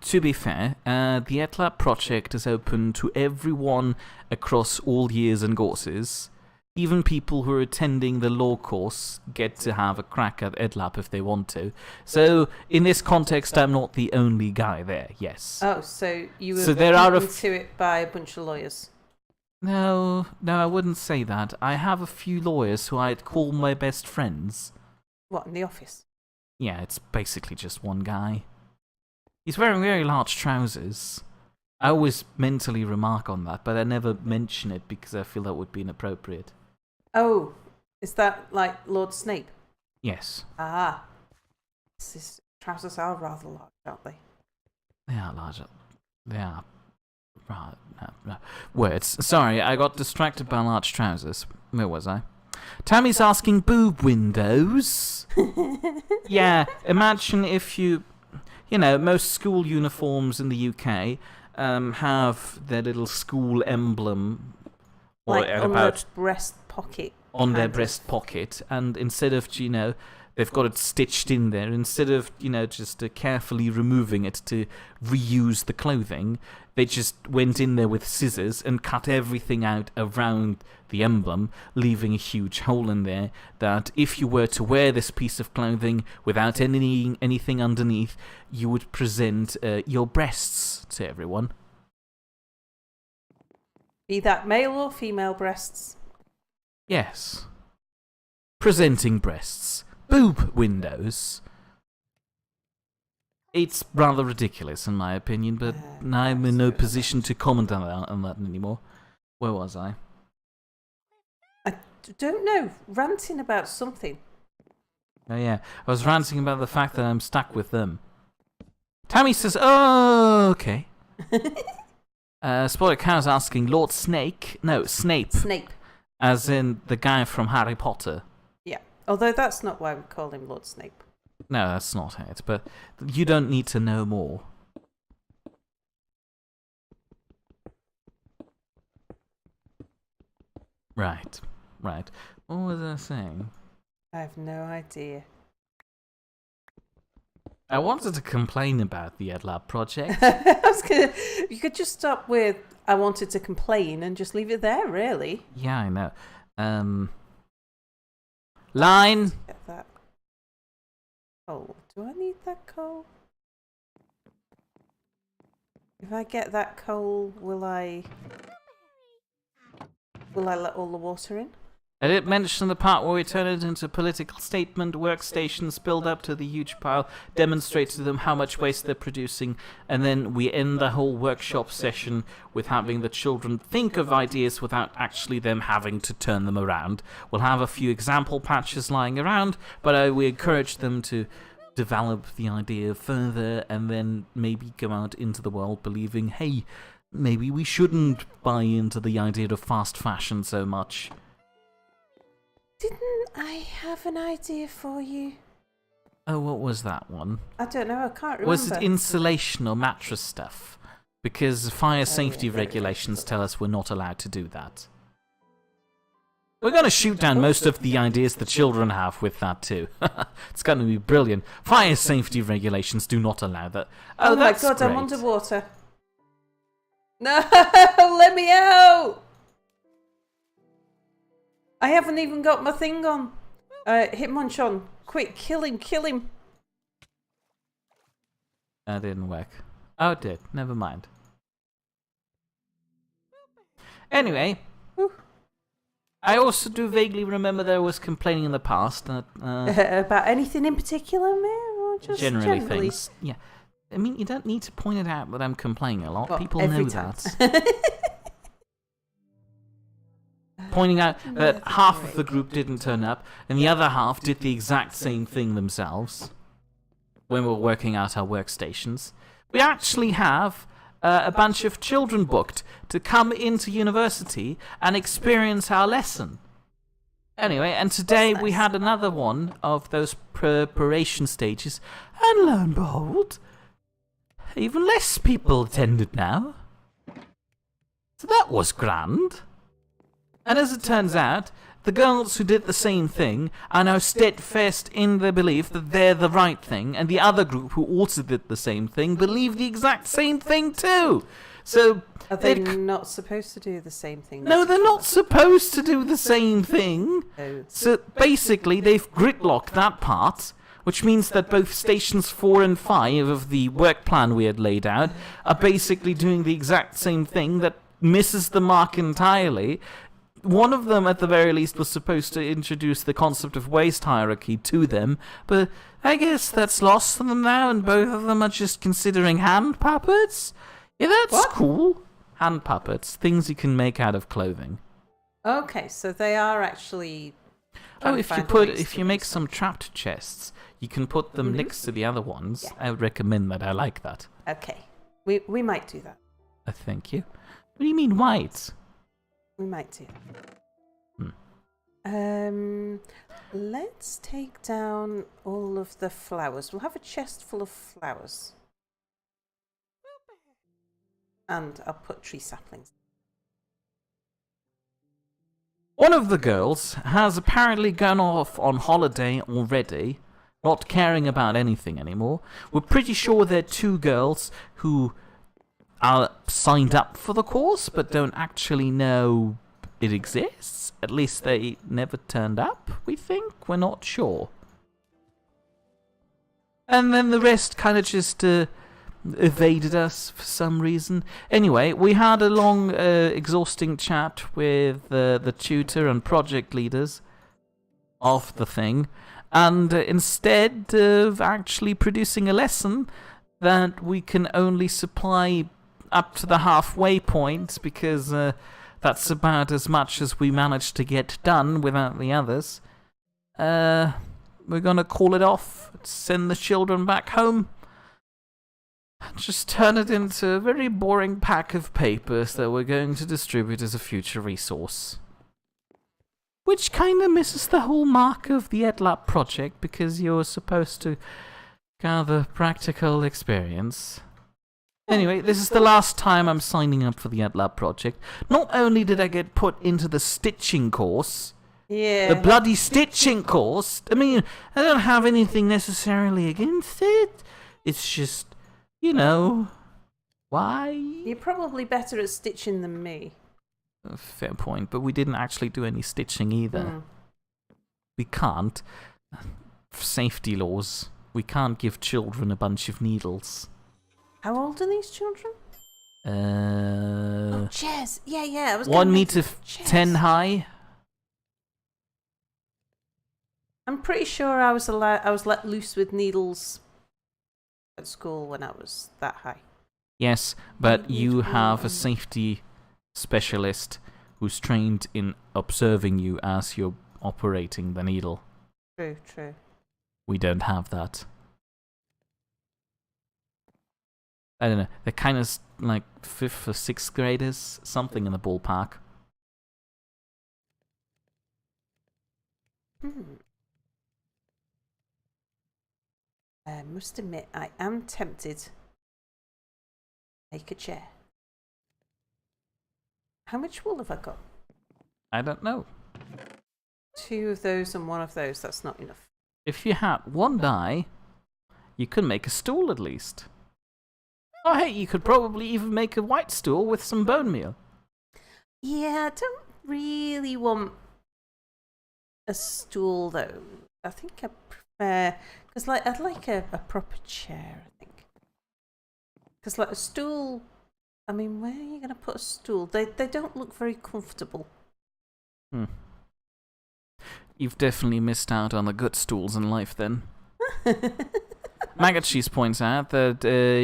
Speaker 1: To be fair, the EdLab project is open to everyone across all years and courses. Even people who are attending the law course get to have a crack at EdLab if they want to. So, in this context, I'm not the only guy there, yes.
Speaker 2: Oh, so you were beaten to it by a bunch of lawyers?
Speaker 1: No, I wouldn't say that. I have a few lawyers who I'd call my best friends.
Speaker 2: What, in the office?
Speaker 1: Yeah, it's basically just one guy. He's wearing very large trousers. I always mentally remark on that, but I never mention it because I feel that would be inappropriate.
Speaker 2: Oh, is that like Lord Snape?
Speaker 1: Yes.
Speaker 2: Ah. His trousers are rather large, aren't they?
Speaker 1: They are larger. They are. Right, no. Words. Sorry, I got distracted by large trousers. Where was I? Tammy's asking boob windows. Yeah, imagine if you know, most school uniforms in the UK have their little school emblem, or
Speaker 2: like on their breast pocket.
Speaker 1: On their breast pocket, and instead of, you know, they've got it stitched in there. Instead of, you know, just carefully removing it to reuse the clothing, they just went in there with scissors and cut everything out around the emblem, leaving a huge hole in there that if you were to wear this piece of clothing without anything underneath, you would present your breasts to everyone.
Speaker 2: Be that male or female breasts?
Speaker 1: Yes. Presenting breasts. Boob windows. It's rather ridiculous in my opinion, but I'm in no position to comment on that anymore. Where was I?
Speaker 2: I don't know. Ranting about something.
Speaker 1: Oh yeah, I was ranting about the fact that I'm stuck with them. Tammy says, oh, okay. Spoiler Cow's asking Lord Snake. No, Snape.
Speaker 2: Snape.
Speaker 1: As in the guy from Harry Potter.
Speaker 2: Yeah, although that's not why we call him Lord Snape.
Speaker 1: No, that's not it, but you don't need to know more. Right. What was I saying?
Speaker 2: I have no idea.
Speaker 1: I wanted to complain about the EdLab project.
Speaker 2: You could just stop with, I wanted to complain, and just leave it there, really.
Speaker 1: Yeah, I know. Line!
Speaker 2: Get that coal. Do I need that coal? If I get that coal, will I let all the water in?
Speaker 1: I didn't mention the part where we turn it into a political statement, workstations build up to the huge pile, demonstrate to them how much waste they're producing, and then we end the whole workshop session with having the children think of ideas without actually them having to turn them around. We'll have a few example patches lying around, but we encourage them to develop the idea further and then maybe go out into the world believing, hey, maybe we shouldn't buy into the idea of fast fashion so much.
Speaker 2: Didn't I have an idea for you?
Speaker 1: Oh, what was that one?
Speaker 2: I don't know, I can't remember.
Speaker 1: Was it insulation or mattress stuff? Because fire safety regulations tell us we're not allowed to do that. We're going to shoot down most of the ideas the children have with that too. It's going to be brilliant. Fire safety regulations do not allow that.
Speaker 2: Oh my
Speaker 1: that's
Speaker 2: god,
Speaker 1: great.
Speaker 2: I'm underwater. No, let me out! I haven't even got my thing on. Hitmonchan, quick, kill him, kill him.
Speaker 1: That didn't work. Oh, it did. Never mind. Anyway, I also do vaguely remember there was complaining in the past that...
Speaker 2: about anything in particular, man? Or just
Speaker 1: generally things. Yeah. I mean, you don't need to point it out that I'm complaining a lot.
Speaker 2: Well,
Speaker 1: People
Speaker 2: every
Speaker 1: know
Speaker 2: time.
Speaker 1: that. Pointing out that half of the group didn't turn up, and the other half did the exact same thing themselves when we were working out our workstations. We actually have a bunch of children booked to come into university and experience our lesson. Anyway, and today we had another one of those preparation stages, and lo and behold, even less people attended now. So that was grand. And as it turns out, the girls who did the same thing are now steadfast in their belief that they're the right thing, and the other group who also did the same thing believe the exact same thing too. So
Speaker 2: Are they not supposed to do the same thing?
Speaker 1: no, they're not supposed to do the same thing.
Speaker 2: Oh.
Speaker 1: So basically, they've gridlocked that part, which means that both stations 4 and 5 of the work plan we had laid out are basically doing the exact same thing that misses the mark entirely. One of them, at the very least, was supposed to introduce the concept of waste hierarchy to them, but I guess that's lost on them now, and both of them are just considering hand puppets? Yeah, that's cool. Hand puppets, things you can make out of clothing.
Speaker 2: Okay, so they are actually...
Speaker 1: Oh, if you make some trapped chests, you can put them next to the other ones.
Speaker 2: Yeah.
Speaker 1: I would recommend that. I like that.
Speaker 2: Okay, we might do that.
Speaker 1: Thank you. What do you mean white?
Speaker 2: We might do. Let's take down all of the flowers. We'll have a chest full of flowers. And I'll put tree saplings.
Speaker 1: One of the girls has apparently gone off on holiday already, not caring about anything anymore. We're pretty sure there are 2 girls who are signed up for the course, but don't actually know it exists. At least they never turned up, we think. We're not sure. And then the rest kind of just evaded us for some reason. Anyway, we had a long, exhausting chat with the tutor and project leaders of the thing, and instead of actually producing a lesson that we can only supply up to the halfway point, because that's about as much as we managed to get done without the others. We're gonna call it off, send the children back home, and just turn it into a very boring pack of papers that we're going to distribute as a future resource. Which kinda misses the whole mark of the EdLab project, because you're supposed to gather practical experience. Anyway, this is the last time I'm signing up for the EdLab project. Not only did I get put into the stitching course,
Speaker 2: Yeah.
Speaker 1: the bloody stitching course, I mean, I don't have anything necessarily against it. It's just, you know, why?
Speaker 2: You're probably better at stitching than me.
Speaker 1: Fair point, but we didn't actually do any stitching either. We can't. Safety laws. We can't give children a bunch of needles.
Speaker 2: How old are these children?
Speaker 1: Oh,
Speaker 2: chairs. Yeah. I was
Speaker 1: 1
Speaker 2: gonna
Speaker 1: meter
Speaker 2: chairs.
Speaker 1: 10 high.
Speaker 2: I'm pretty sure I was let loose with needles at school when I was that high.
Speaker 1: Yes, but you have a safety specialist who's trained in observing you as you're operating the needle.
Speaker 2: True.
Speaker 1: We don't have that. I don't know. They're kind of like 5th or 6th graders, something in the ballpark.
Speaker 2: I must admit, I am tempted to make a chair. How much wool have I got?
Speaker 1: I don't know.
Speaker 2: 2 of those and 1 of those. That's not enough.
Speaker 1: If you had 1 dye, you could make a stool at least. Oh, hey, you could probably even make a white stool with some bone meal.
Speaker 2: Yeah, I don't really want a stool though. I think I prefer, because like I'd like a proper chair. I think because like a stool. I mean, where are you going to put a stool? They don't look very comfortable.
Speaker 1: You've definitely missed out on the good stools in life then. Maggotcheest points out that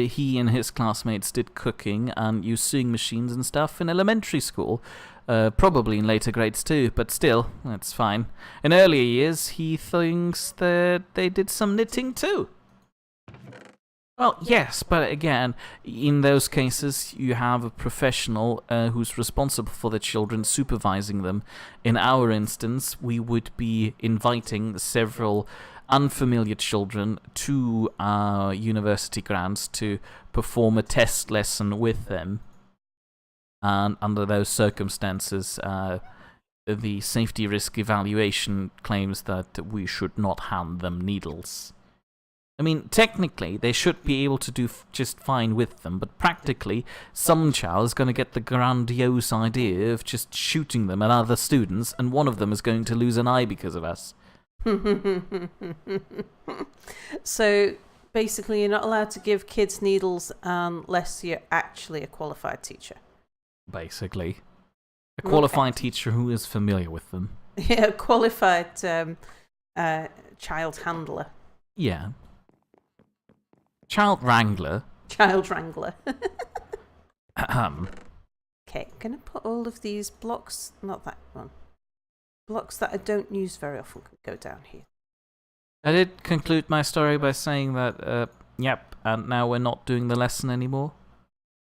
Speaker 1: he and his classmates did cooking and used sewing machines and stuff in elementary school. Probably in later grades too, but still, that's fine. In earlier years, he thinks that they did some knitting too. Well, yes, but again, in those cases, you have a professional who's responsible for the children, supervising them. In our instance, we would be inviting several unfamiliar children to our university grounds to perform a test lesson with them. And under those circumstances, the safety risk evaluation claims that we should not hand them needles. I mean, technically, they should be able to do just fine with them, but practically, some child is going to get the grandiose idea of just shooting them at other students, and one of them is going to lose an eye because of us.
Speaker 2: So, basically, you're not allowed to give kids needles unless you're actually a qualified teacher.
Speaker 1: Basically. A qualified teacher who is familiar with them.
Speaker 2: Yeah, a qualified child handler.
Speaker 1: Yeah. Child wrangler.
Speaker 2: Child wrangler.
Speaker 1: Ahem.
Speaker 2: Okay, I'm going to put all of these blocks, not that one, blocks that I don't use very often can go down here.
Speaker 1: I did conclude my story by saying that, yep, and now we're not doing the lesson anymore.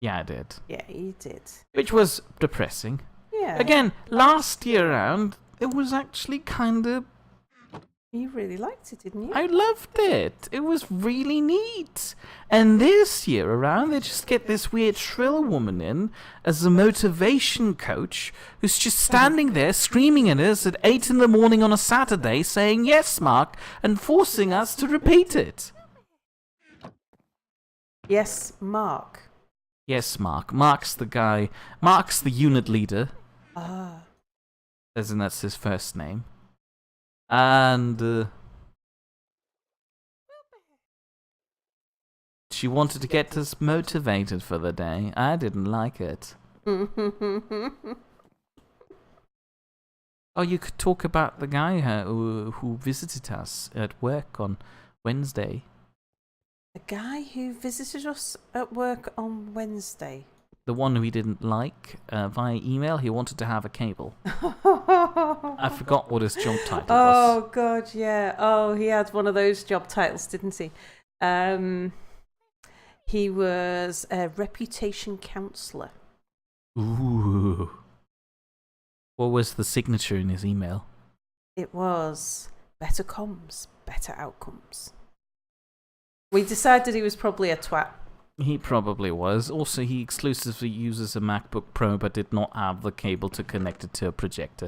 Speaker 1: Yeah, I did.
Speaker 2: Yeah, you did.
Speaker 1: Which was depressing.
Speaker 2: Yeah.
Speaker 1: Again, last year round, it was actually kind of...
Speaker 2: You really liked it, didn't you?
Speaker 1: I loved it. It was really neat. And this year around, they just get this weird shrill woman in as a motivation coach who's just standing there screaming at us at 8 in the morning on a Saturday saying, "Yes, Mark," and forcing us to repeat it.
Speaker 2: Yes, Mark.
Speaker 1: Yes, Mark. Mark's the guy. Mark's the unit leader.
Speaker 2: Ah.
Speaker 1: As in, that's his first name. And she wanted to get us motivated for the day. I didn't like it. Oh, you could talk about the guy who visited us at work on Wednesday.
Speaker 2: The guy who visited us at work on Wednesday.
Speaker 1: The one we didn't like via email. He wanted to have a cable. I forgot what his job title was.
Speaker 2: Oh, God, yeah. Oh, he had one of those job titles, didn't he? He was a reputation counsellor.
Speaker 1: Ooh. What was the signature in his email?
Speaker 2: It was better comms, better outcomes. We decided he was probably a twat.
Speaker 1: He probably was. Also, he exclusively uses a MacBook Pro but did not have the cable to connect it to a projector.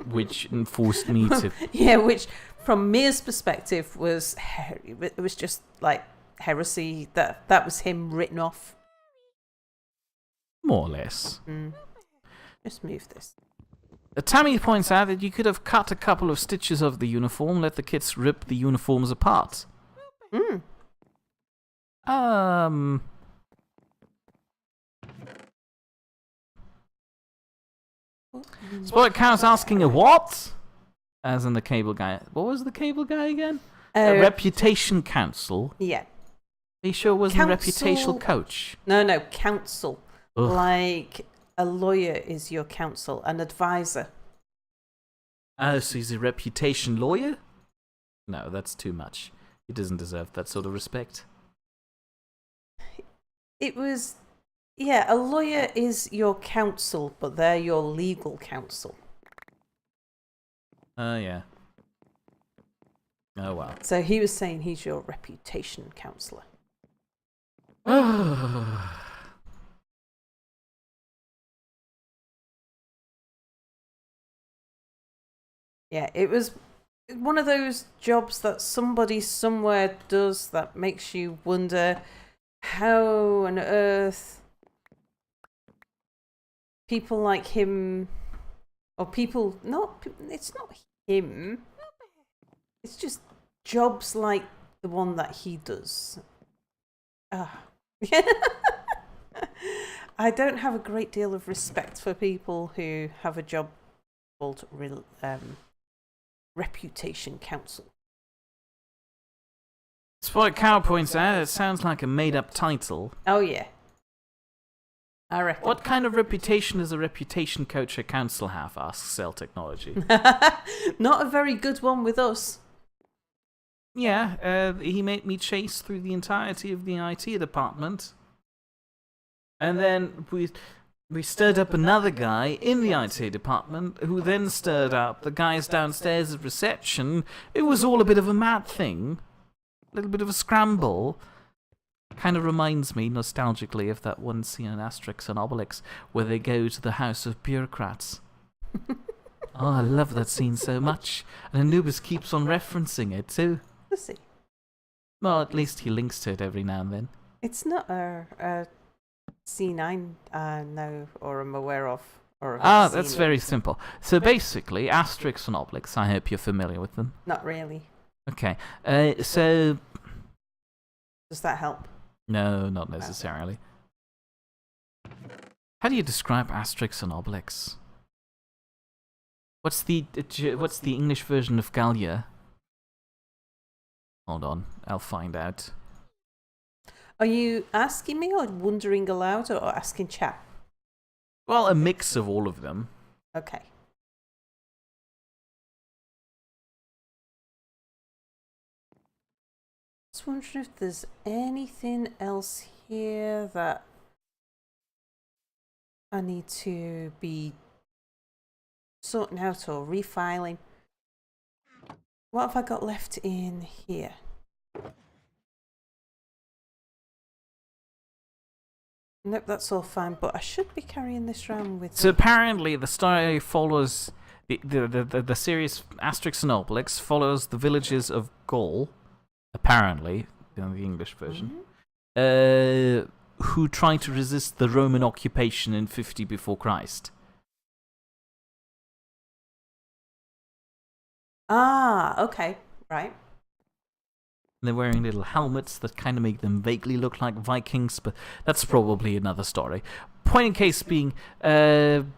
Speaker 1: Which forced me to...
Speaker 2: Yeah, which, from Mia's perspective, was... It was just, like, heresy. That was him written off.
Speaker 1: More or less.
Speaker 2: Just move this.
Speaker 1: Tammy points out that you could have cut a couple of stitches of the uniform, let the kids rip the uniforms apart. Spoiled Cow's asking a what? as in the cable guy. What was the cable guy again? Reputation counsel.
Speaker 2: Yeah.
Speaker 1: Are you sure it wasn't a reputational coach?
Speaker 2: No, counsel.
Speaker 1: Ugh.
Speaker 2: Like a lawyer is your counsel, an advisor.
Speaker 1: Oh, so he's a reputation lawyer? No, that's too much. He doesn't deserve that sort of respect.
Speaker 2: It was, yeah, a lawyer is your counsel, but they're your legal counsel.
Speaker 1: Oh, yeah. Oh, well.
Speaker 2: So he was saying he's your reputation counsellor. Yeah, it was one of those jobs that somebody somewhere does that makes you wonder how on earth people like him, or people, it's not him, it's just jobs like the one that he does. I don't have a great deal of respect for people who have a job called reputation counsel.
Speaker 1: That's what Cal points out. It sounds like a made-up title.
Speaker 2: Oh, yeah. I reckon.
Speaker 1: What kind of reputation does a reputation coach or counsel have? Asks Cell Technology.
Speaker 2: Not a very good one with us.
Speaker 1: Yeah, he made me chase through the entirety of the IT department. And then we stirred up another guy in the IT department, who then stirred up the guys downstairs at reception. It was all a bit of a mad thing. A little bit of a scramble. Kind of reminds me, nostalgically, of that one scene in Asterix and Obelix, where they go to the house of bureaucrats. Oh, I love that scene so much. And Anubis keeps on referencing it, too.
Speaker 2: Let's see.
Speaker 1: Well, at least he links to it every now and then.
Speaker 2: It's not a scene I know or am aware of.
Speaker 1: That's very simple. So basically, Asterix and Obelix, I hope you're familiar with them.
Speaker 2: Not really.
Speaker 1: Okay, so...
Speaker 2: Does that help?
Speaker 1: No, not necessarily. How do you describe Asterix and Obelix? What's the English version of Gallia? Hold on, I'll find out.
Speaker 2: Are you asking me or wondering aloud or asking chat?
Speaker 1: Well, a mix of all of them.
Speaker 2: Okay. Just wondering if there's anything else here that I need to be sorting out or refiling. What have I got left in here? Nope, that's all fine, but I should be carrying this around with me.
Speaker 1: So apparently the story follows... The series Asterix and Obelix follows the villages of Gaul, apparently, in the English version, who tried to resist the Roman occupation in 50 before Christ.
Speaker 2: Ah, okay, right.
Speaker 1: They're wearing little helmets that kind of make them vaguely look like Vikings, but that's probably another story. Point in case being, when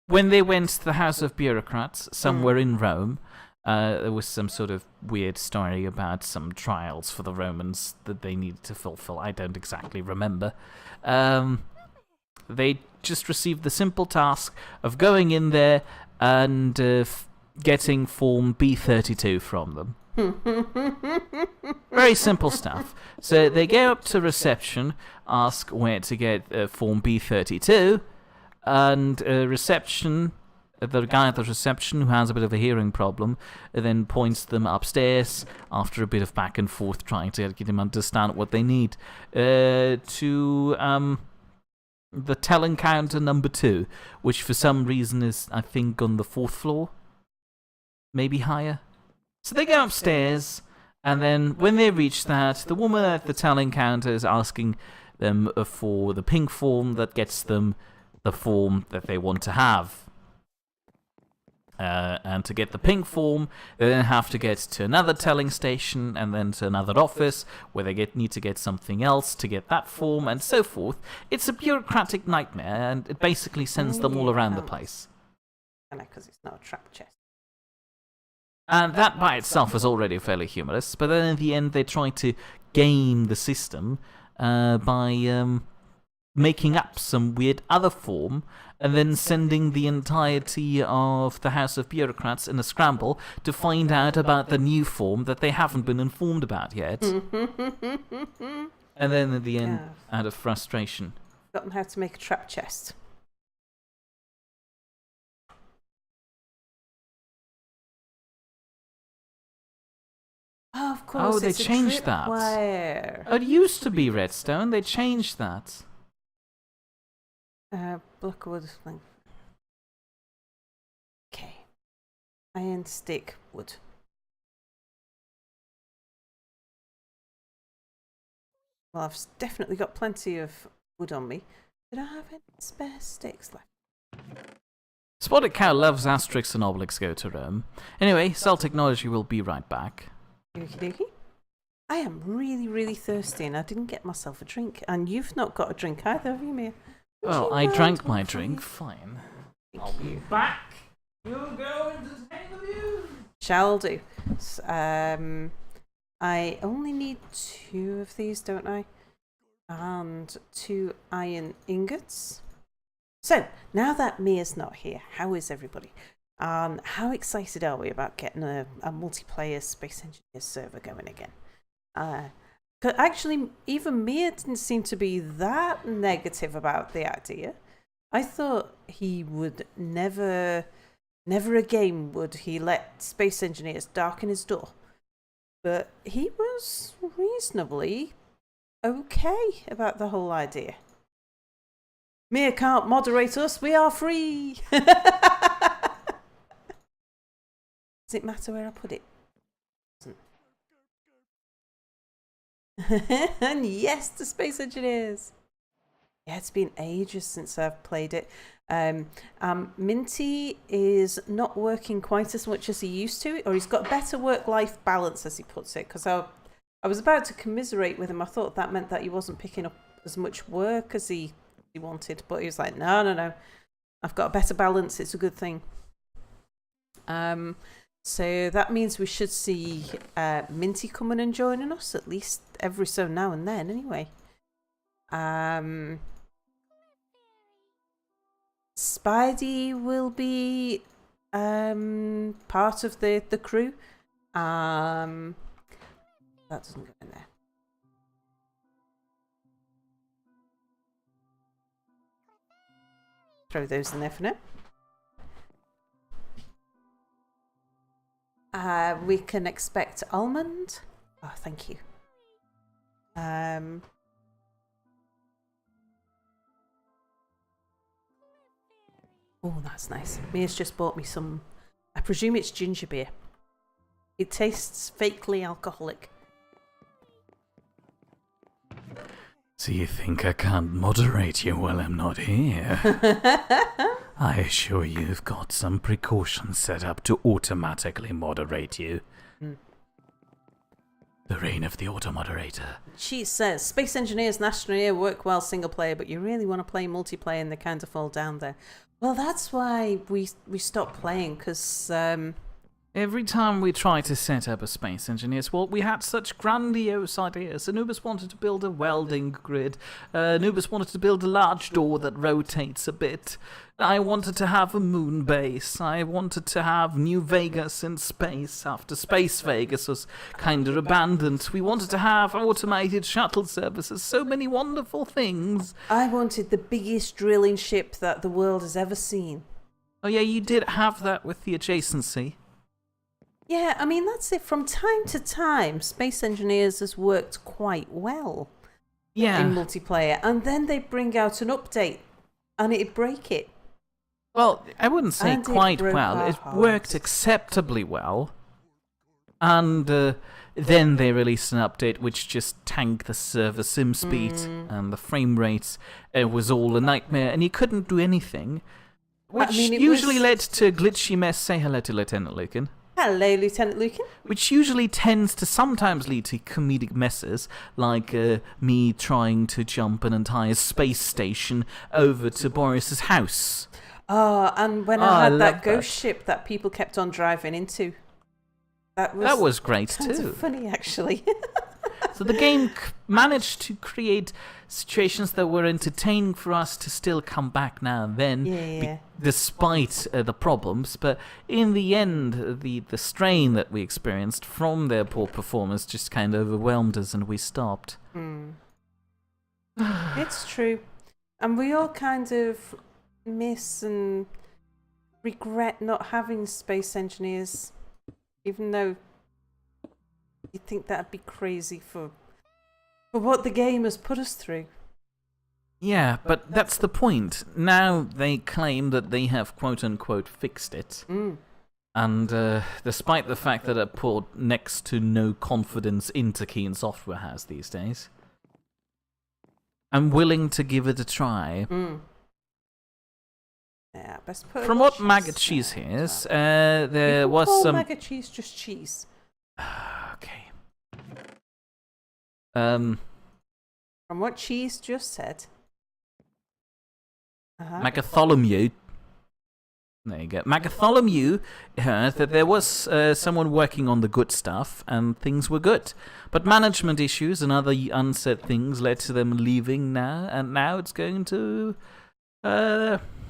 Speaker 1: they went to the House of Bureaucrats, somewhere in Rome, there was some sort of weird story about some trials for the Romans that they needed to fulfill. I don't exactly remember. They just received the simple task of going in there and getting form B32 from them. Very simple stuff. So they go up to reception, ask where to get form B32, and reception, the guy at the reception who has a bit of a hearing problem, then points them upstairs after a bit of back and forth trying to get him to understand what they need, to the telling counter number 2, which for some reason is, I think, on the 4th floor. Maybe higher. So they go upstairs, and then when they reach that, the woman at the telling counter is asking them for the pink form that gets them the form that they want to have. And to get the pink form, they then have to get to another telling station, and then to another office, where they need to get something else to get that form, and so forth. It's a bureaucratic nightmare, and it basically sends them all around the place.
Speaker 2: I know, because it's not a trap chest.
Speaker 1: And that by itself was already fairly humorous, but then in the end they tried to game the system by making up some weird other form and then sending the entirety of the House of Bureaucrats in a scramble to find out about the new form that they haven't been informed about yet. And then at the end, out of frustration...
Speaker 2: Forgotten how to make a trap chest. Oh, of course.
Speaker 1: Oh, they changed that.
Speaker 2: Wire.
Speaker 1: It used to be redstone. They changed that.
Speaker 2: Block of wood. Okay. Iron stick wood. Well, I've definitely got plenty of wood on me. Did I have any spare sticks left?
Speaker 1: Spotted Cow loves asterisks and obelisks go to Rome. Anyway, Cell Technology will be right back.
Speaker 2: Okie dokie. I am really, really thirsty and I didn't get myself a drink. And you've not got a drink either, have you, Mia?
Speaker 1: Well, I drank my drink. Fine.
Speaker 2: I'll be
Speaker 1: back. You'll go entertain the views.
Speaker 2: Shall do. I only need 2 of these, don't I? And 2 iron ingots. So, now that Mia's not here, how is everybody? How excited are we about getting a multiplayer Space Engineers server going again? Actually, even Mia didn't seem to be that negative about the idea. I thought he would never again would he let Space Engineers darken his door. But he was reasonably okay about the whole idea. Mia can't moderate us, we are free! Does it matter where I put it? And yes, the Space Engineers! Yeah, it's been ages since I've played it. Minty is not working quite as much as he used to, or he's got better work-life balance, as he puts it, because I was about to commiserate with him. I thought that meant that he wasn't picking up as much work as he wanted, but he was like, no, I've got a better balance, it's a good thing. So that means we should see Minty coming and joining us, at least every so now and then, anyway. Spidey will be part of the crew. That doesn't go in there. Throw those in there for now. We can expect Almond. Oh, thank you. Oh, that's nice. Mia's just bought me some, I presume it's ginger beer. It tastes fakely alcoholic.
Speaker 1: So you think I can't moderate you while I'm not here? I assure you've got some precautions set up to automatically moderate you. The reign of the auto-moderator.
Speaker 2: She says, Space Engineers and Astroneer work well single player, but you really want to play multiplayer and they kind of fall down there. Well, that's why we stopped playing, because...
Speaker 1: Every time we tried to set up a Space Engineers, well, we had such grandiose ideas. Anubis wanted to build a welding grid. Anubis wanted to build a large door that rotates a bit. I wanted to have a moon base. I wanted to have New Vegas in space after Space Vegas was kind of abandoned. We wanted to have automated shuttle services. So many wonderful things.
Speaker 2: I wanted the biggest drilling ship that the world has ever seen.
Speaker 1: Oh yeah, you did have that with the adjacency.
Speaker 2: Yeah, I mean, that's it. From time to time, Space Engineers has worked quite well in multiplayer. And then they bring out an update and it'd break it.
Speaker 1: Well, I wouldn't say
Speaker 2: And
Speaker 1: quite
Speaker 2: it
Speaker 1: well.
Speaker 2: broke
Speaker 1: It
Speaker 2: our
Speaker 1: worked
Speaker 2: hearts.
Speaker 1: acceptably well. And then they released an update which just tanked the server sim speed and the frame rates. It was all a nightmare and you couldn't do anything. Which
Speaker 2: it
Speaker 1: usually
Speaker 2: was-
Speaker 1: led to glitchy mess. Say hello to Lieutenant Lucan.
Speaker 2: Hello, Lieutenant Lucan.
Speaker 1: Which usually tends to sometimes lead to comedic messes, like me trying to jump an entire space station over to Boris's house.
Speaker 2: Oh, and when
Speaker 1: Oh,
Speaker 2: I
Speaker 1: I
Speaker 2: had
Speaker 1: love
Speaker 2: that
Speaker 1: that.
Speaker 2: ghost ship that people kept on driving into. That
Speaker 1: was great
Speaker 2: kind
Speaker 1: too.
Speaker 2: of funny, actually.
Speaker 1: So the game managed to create situations that were entertaining for us to still come back now and then, despite the problems. But in the end, the strain that we experienced from their poor performance just kind of overwhelmed us, and we stopped.
Speaker 2: It's true. And we all kind of miss and regret not having space engineers, even though you'd think that'd be crazy for what the game has put us through.
Speaker 1: Yeah, but that's the point. Now they claim that they have quote-unquote fixed it. And despite the fact that I put next to no confidence into Keen Software has these days, I'm willing to give it a try.
Speaker 2: Yeah, best put
Speaker 1: From what Maggotcheest hears, there was some...
Speaker 2: Maggotcheest just cheese.
Speaker 1: Okay.
Speaker 2: From what Cheese just said.
Speaker 1: Maggotcheest. There you go. Maggotcheest heard that there was someone working on the good stuff, and things were good. But management issues and other unsaid things led to them leaving now, and now it's going to...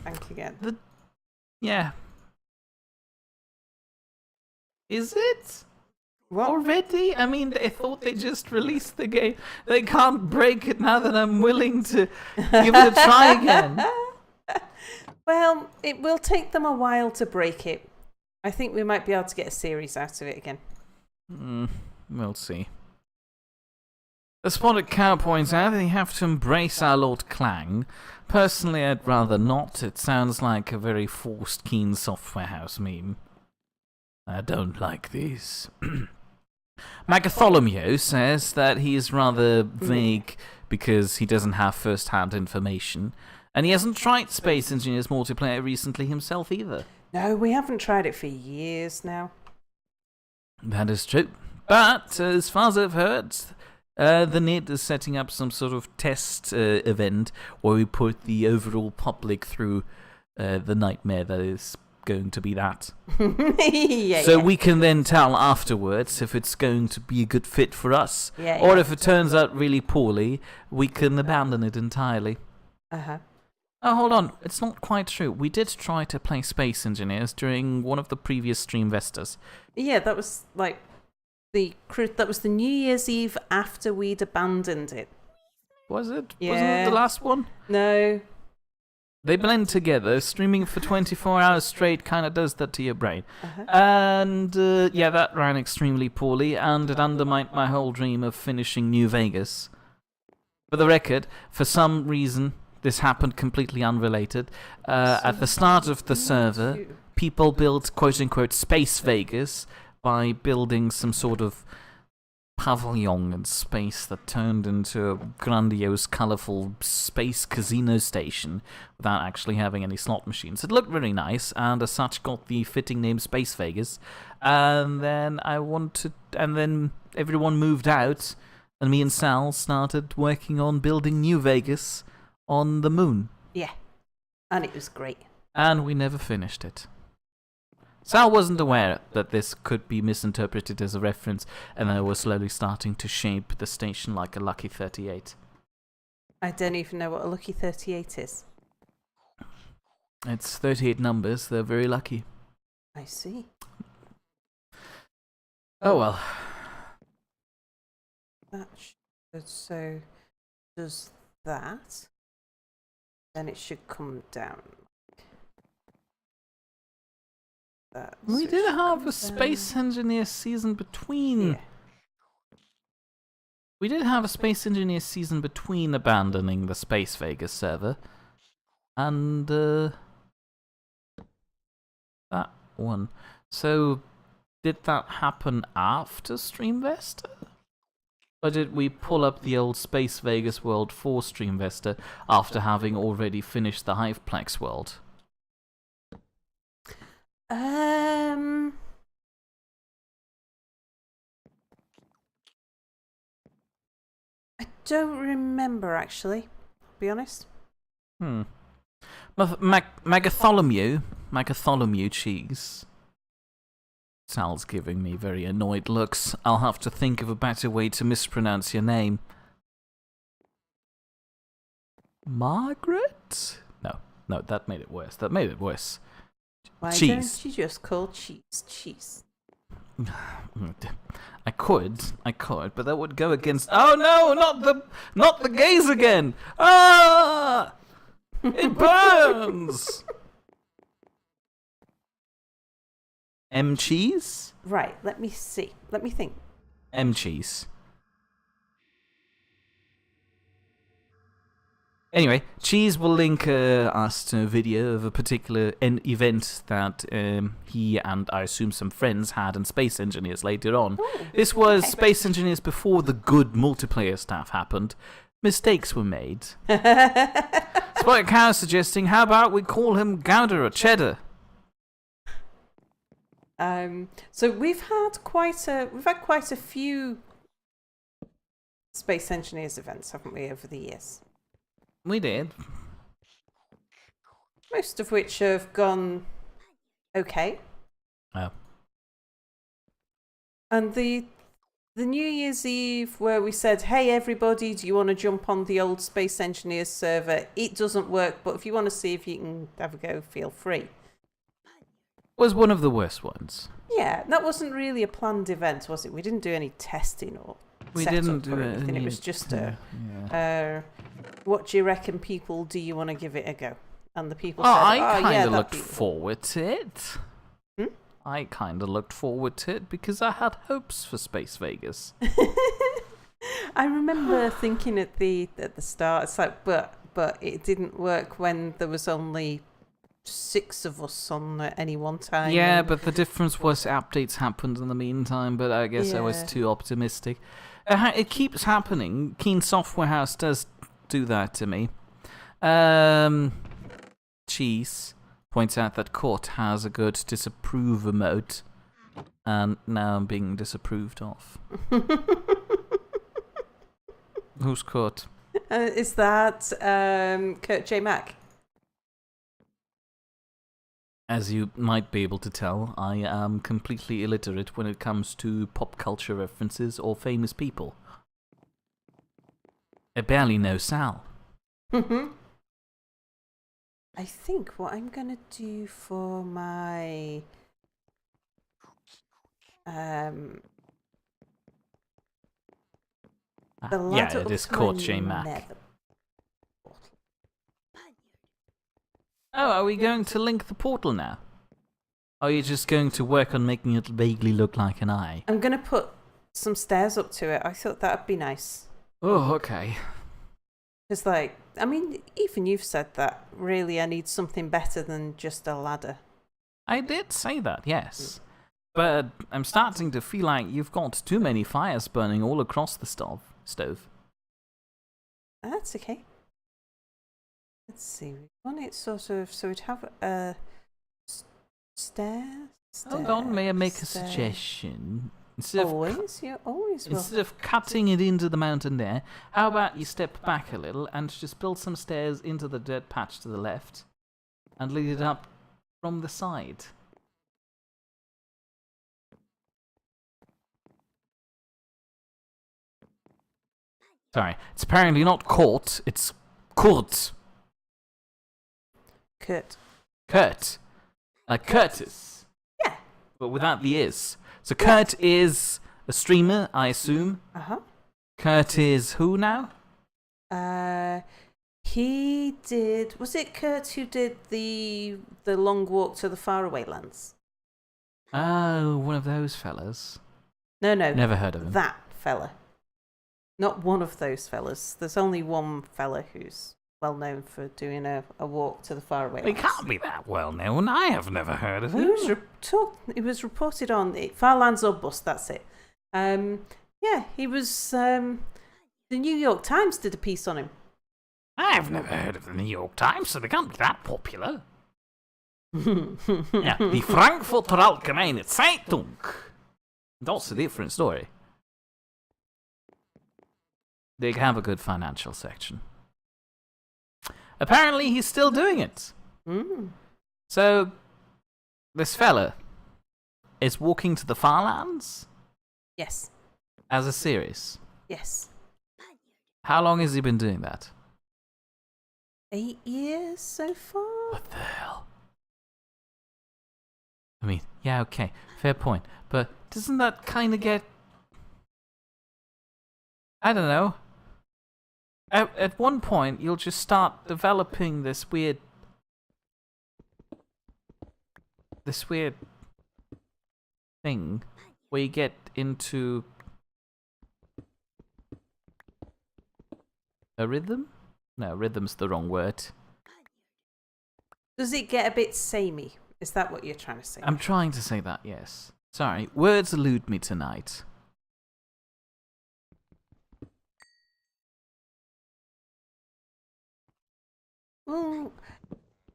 Speaker 2: Thank again.
Speaker 1: Yeah. Is it?
Speaker 2: What?
Speaker 1: Already? I mean, they thought they just released the game. They can't break it now that I'm willing to give it a try again.
Speaker 2: Well, it will take them a while to break it. I think we might be able to get a series out of it again.
Speaker 1: We'll see. The Spotted Cow points out they have to embrace our Lord Clang. Personally, I'd rather not. It sounds like a very forced Keen Software House meme. I don't like these. Maggotcheest says that he is rather vague because he doesn't have first-hand information, and he hasn't tried Space Engineers multiplayer recently himself either.
Speaker 2: No, we haven't tried it for years now.
Speaker 1: That is true. But as far as I've heard, the NID is setting up some sort of test event where we put the overall public through the nightmare that is going to be that. So we can then tell afterwards if it's going to be a good fit for us. Or if it turns out really poorly, we can abandon it entirely. Oh, hold on. It's not quite true. We did try to play Space Engineers during one of the previous Stream Vestas.
Speaker 2: Yeah, that was like that was the New Year's Eve after we'd abandoned it.
Speaker 1: Was it?
Speaker 2: Yeah.
Speaker 1: Wasn't it the last one?
Speaker 2: No.
Speaker 1: They blend together. Streaming for 24 hours straight kind of does that to your brain. And yeah, that ran extremely poorly, and it undermined my whole dream of finishing New Vegas. For the record, for some reason, this happened completely unrelated. At the start of the server, people built quote-unquote Space Vegas by building some sort of pavilion in space that turned into a grandiose, colourful space casino station without actually having any slot machines. It looked really nice, and as such got the fitting name Space Vegas. And then everyone moved out, and me and Sal started working on building New Vegas on the moon.
Speaker 2: Yeah, and it was great.
Speaker 1: And we never finished it. Sal wasn't aware that this could be misinterpreted as a reference, and I was slowly starting to shape the station like a Lucky 38.
Speaker 2: I don't even know what a Lucky 38 is.
Speaker 1: It's 38 numbers, they're very lucky.
Speaker 2: I see.
Speaker 1: Oh well.
Speaker 2: So, does that, then it should come down.
Speaker 1: We did have a Space Engineer season between.
Speaker 2: Yeah.
Speaker 1: We did have a Space Engineer season between abandoning the Space Vegas server and that one. So, did that happen after StreamVesta? Or did we pull up the old Space Vegas world for StreamVesta after having already finished the Hiveplex world?
Speaker 2: I don't remember, actually. To be honest.
Speaker 1: Maggotcheest cheese Sal's giving me very annoyed looks. I'll have to think of a better way to mispronounce your name. Margaret? No, that made it worse.
Speaker 2: Why
Speaker 1: Cheese.
Speaker 2: don't you just call cheese?
Speaker 1: I could, but that would go against. Oh no, not the gays again! Ah, it burns. M cheese?
Speaker 2: Right. Let me see. Let me think.
Speaker 1: M cheese. Anyway, Cheese will link us to a video of a particular event that he and I assume some friends had in Space Engineers later on.
Speaker 2: Oh,
Speaker 1: This was
Speaker 2: okay.
Speaker 1: Space Engineers before the good multiplayer stuff happened. Mistakes were made. Spotted Cow suggesting, how about we call him Gouda or Cheddar?
Speaker 2: So we've had quite a few Space Engineers events, haven't we, over the years?
Speaker 1: We did.
Speaker 2: Most of which have gone okay.
Speaker 1: Oh.
Speaker 2: And the New Year's Eve where we said, hey everybody, do you want to jump on the old Space Engineers server? It doesn't work, but if you want to see if you can have a go, feel free.
Speaker 1: Was one of the worst ones.
Speaker 2: Yeah, that wasn't really a planned event, was it? We didn't do any testing or setup or anything. It was just what do you reckon, people? Do you want to give it a go? And the people said,
Speaker 1: I kind
Speaker 2: yeah,
Speaker 1: of looked
Speaker 2: that'd be
Speaker 1: forward to it. I kind of looked forward to it because I had hopes for Space Vegas.
Speaker 2: I remember thinking at the start, it's like, but it didn't work when there was only 6 of us on at any one time.
Speaker 1: Yeah, but the difference was updates happened in the meantime, but I guess I was too optimistic. It keeps happening. Keen Software House does do that to me. Cheese points out that Court has a good disapprove emote, and now I'm being disapproved of. Who's Court?
Speaker 2: Is that Kurt J. Mack?
Speaker 1: As you might be able to tell, I am completely illiterate when it comes to pop culture references or famous people. I barely know Sal.
Speaker 2: I think what I'm going to do for my...
Speaker 1: yeah, it is Court J. Mack. Oh, are we going to link the portal now? Or are you just going to work on making it vaguely look like an eye?
Speaker 2: I'm going to put some stairs up to it. I thought that'd be nice.
Speaker 1: Oh, okay.
Speaker 2: It's like, I mean, even you've said that. Really, I need something better than just a ladder.
Speaker 1: I did say that, yes. But I'm starting to feel like you've got too many fires burning all across the stove.
Speaker 2: That's okay. Let's see. We want it sort of, so we'd have a stairs.
Speaker 1: Hold on, may I make a suggestion? Instead
Speaker 2: always, you always will.
Speaker 1: Instead of cutting it into the mountain there, how about you step back a little and just build some stairs into the dirt patch to the left and lead it up from the side? Sorry, it's apparently not Court, it's Kurt. Kurt. Like Curtis.
Speaker 2: Yeah.
Speaker 1: But without the is. So Kurt is a streamer, I assume.
Speaker 2: Uh-huh.
Speaker 1: Kurt is who now?
Speaker 2: He did... Was it Kurt who did the long walk to the faraway lands?
Speaker 1: Oh, one of those fellas.
Speaker 2: No.
Speaker 1: Never heard of him.
Speaker 2: That fella. Not one of those fellas. There's only one fella who's well known for doing a walk to the faraway lands.
Speaker 1: He can't be that well known. I have never heard of him.
Speaker 2: It was reported on Farlands or Bust, that's it. Yeah, he was... the New York Times did a piece on him.
Speaker 1: I've never heard of the New York Times, so they can't be that popular. Yeah, the Frankfurter Allgemeine Zeitung. That's a different story. They have a good financial section. Apparently, he's still doing it. So, this fella, is Walking to the Farlands
Speaker 2: Yes.
Speaker 1: as a series.
Speaker 2: Yes.
Speaker 1: How long has he been doing that?
Speaker 2: 8 years so far?
Speaker 1: What the hell? I mean, yeah, okay, fair point. But doesn't that kind of get... I don't know. At one point, you'll just start developing this weird thing where you get into a rhythm? No, rhythm's the wrong word.
Speaker 2: Does it get a bit samey? Is that what you're trying to say?
Speaker 1: I'm trying to say that, yes. Sorry, words elude me tonight.
Speaker 2: Well,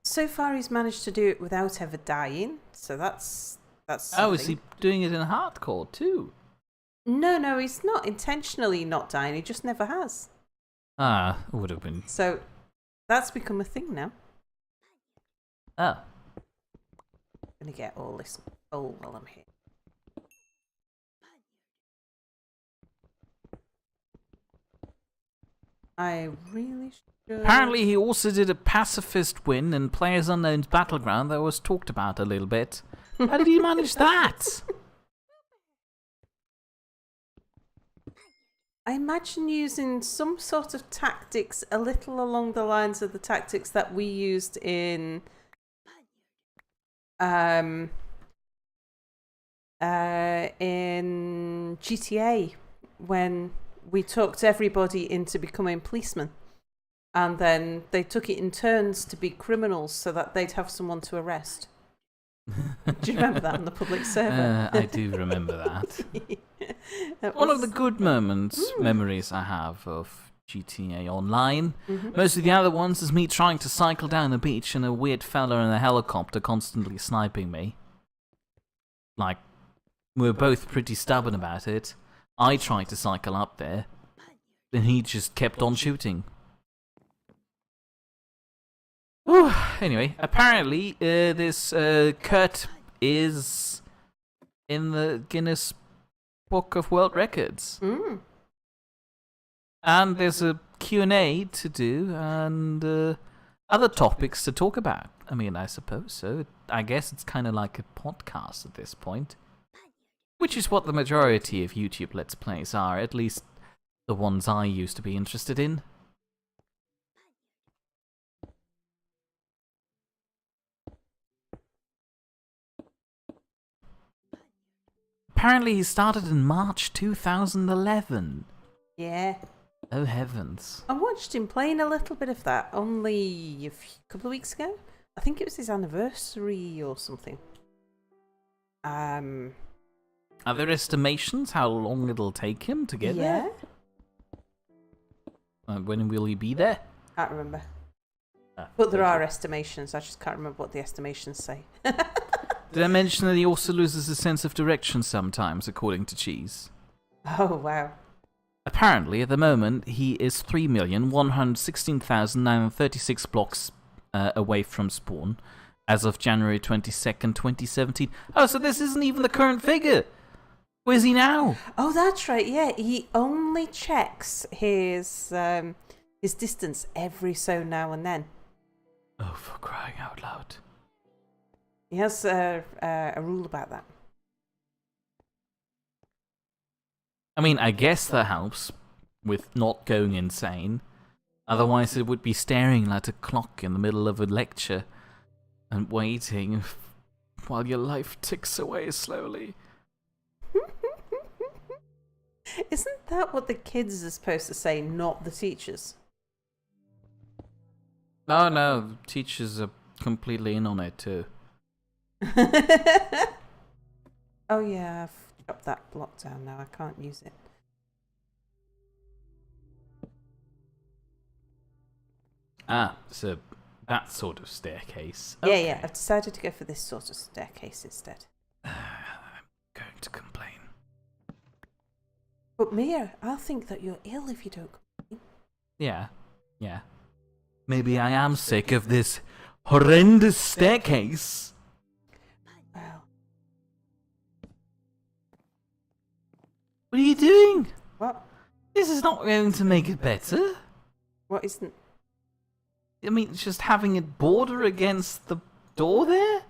Speaker 2: so far he's managed to do it without ever dying, so that's
Speaker 1: Oh, is he
Speaker 2: something.
Speaker 1: doing it in hardcore too?
Speaker 2: No, he's not intentionally not dying, he just never has.
Speaker 1: Ah, would have been.
Speaker 2: So that's become a thing now.
Speaker 1: Oh.
Speaker 2: I'm gonna get all this bowl while I'm here. I really should.
Speaker 1: Apparently, he also did a pacifist win in PlayerUnknown's Battleground that was talked about a little bit. How did he manage that?
Speaker 2: I imagine using some sort of tactics a little along the lines of the tactics that we used in GTA when we talked everybody into becoming policemen, and then they took it in turns to be criminals so that they'd have someone to arrest. Do you remember that on the public server?
Speaker 1: I do remember that.
Speaker 2: That
Speaker 1: One of the
Speaker 2: was-
Speaker 1: good memories I have of GTA Online.
Speaker 2: Mhm.
Speaker 1: Most of the other ones is me trying to cycle down a beach and a weird fella in a helicopter constantly sniping me. Like, we're both pretty stubborn about it. I tried to cycle up there, and he just kept on shooting. Whew. Anyway, apparently this Kurt is in the Guinness Book of World Records.
Speaker 2: Mm.
Speaker 1: And there's a Q&A to do and other topics to talk about. I mean, I suppose so. I guess it's kind of like a podcast at this point. Which is what the majority of YouTube Let's Plays are, at least the ones I used to be interested in. Apparently he started in March 2011.
Speaker 2: Yeah.
Speaker 1: Oh heavens.
Speaker 2: I watched him playing a little bit of that only a couple of weeks ago. I think it was his anniversary or something.
Speaker 1: Are there estimations how long it'll take him to get
Speaker 2: yeah.
Speaker 1: there? When will he be there?
Speaker 2: Can't remember.
Speaker 1: Ah,
Speaker 2: But there
Speaker 1: okay.
Speaker 2: are estimations. I just can't remember what the estimations say.
Speaker 1: Did I mention that he also loses a sense of direction sometimes, according to Cheese?
Speaker 2: Oh, wow.
Speaker 1: Apparently, at the moment, he is 3,116,936 blocks away from spawn, as of January 22nd, 2017. Oh, so this isn't even the current figure! Where's he now?
Speaker 2: Oh, that's right. Yeah, he only checks his distance every so now and then.
Speaker 1: Oh, for crying out loud.
Speaker 2: He has a rule about that.
Speaker 1: I mean, I guess that helps with not going insane. Otherwise, it would be staring at a clock in the middle of a lecture and waiting while your life ticks away slowly.
Speaker 2: Isn't that what the kids are supposed to say, not the teachers?
Speaker 1: Oh no, the teachers are completely in on it too.
Speaker 2: Oh yeah, I've dropped that block down now. I can't use it.
Speaker 1: Ah, so that sort of staircase.
Speaker 2: Yeah,
Speaker 1: Okay.
Speaker 2: yeah. I've decided to go for this sort of staircase instead.
Speaker 1: I'm going to complain.
Speaker 2: But Mia, I'll think that you're ill if you don't complain.
Speaker 1: Yeah. Maybe I am sick of this horrendous staircase.
Speaker 2: Well,
Speaker 1: What are you doing?
Speaker 2: What?
Speaker 1: This is not going to make it better.
Speaker 2: What isn't?
Speaker 1: I mean, just having it border against the door there?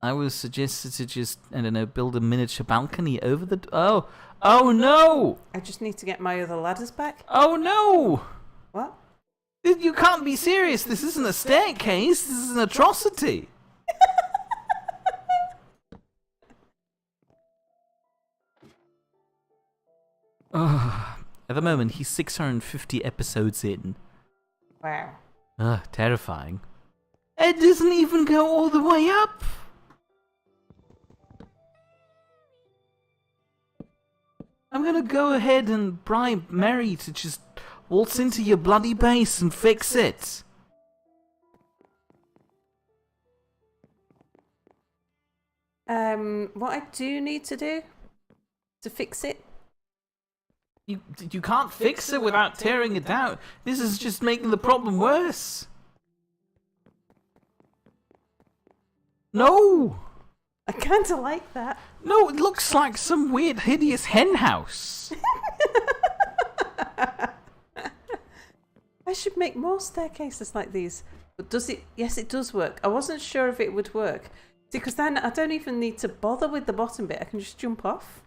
Speaker 1: I was suggested to just, I don't know, build a miniature balcony over the... Oh no!
Speaker 2: I just need to get my other ladders back.
Speaker 1: Oh no!
Speaker 2: What?
Speaker 1: You can't be serious. This isn't a staircase. This is an atrocity. At the moment, he's 650 episodes in.
Speaker 2: Wow.
Speaker 1: Terrifying. It doesn't even go all the way up. I'm gonna go ahead and bribe Mary to just waltz into your bloody base and fix it.
Speaker 2: What I do need to do to fix it?
Speaker 1: You can't fix it without tearing it down. This is just making the problem worse. No!
Speaker 2: I kind of like that.
Speaker 1: No, it looks like some weird, hideous hen house.
Speaker 2: I should make more staircases like these. But does it? Yes, it does work. I wasn't sure if it would work. See, because then I don't even need to bother with the bottom bit. I can just jump off.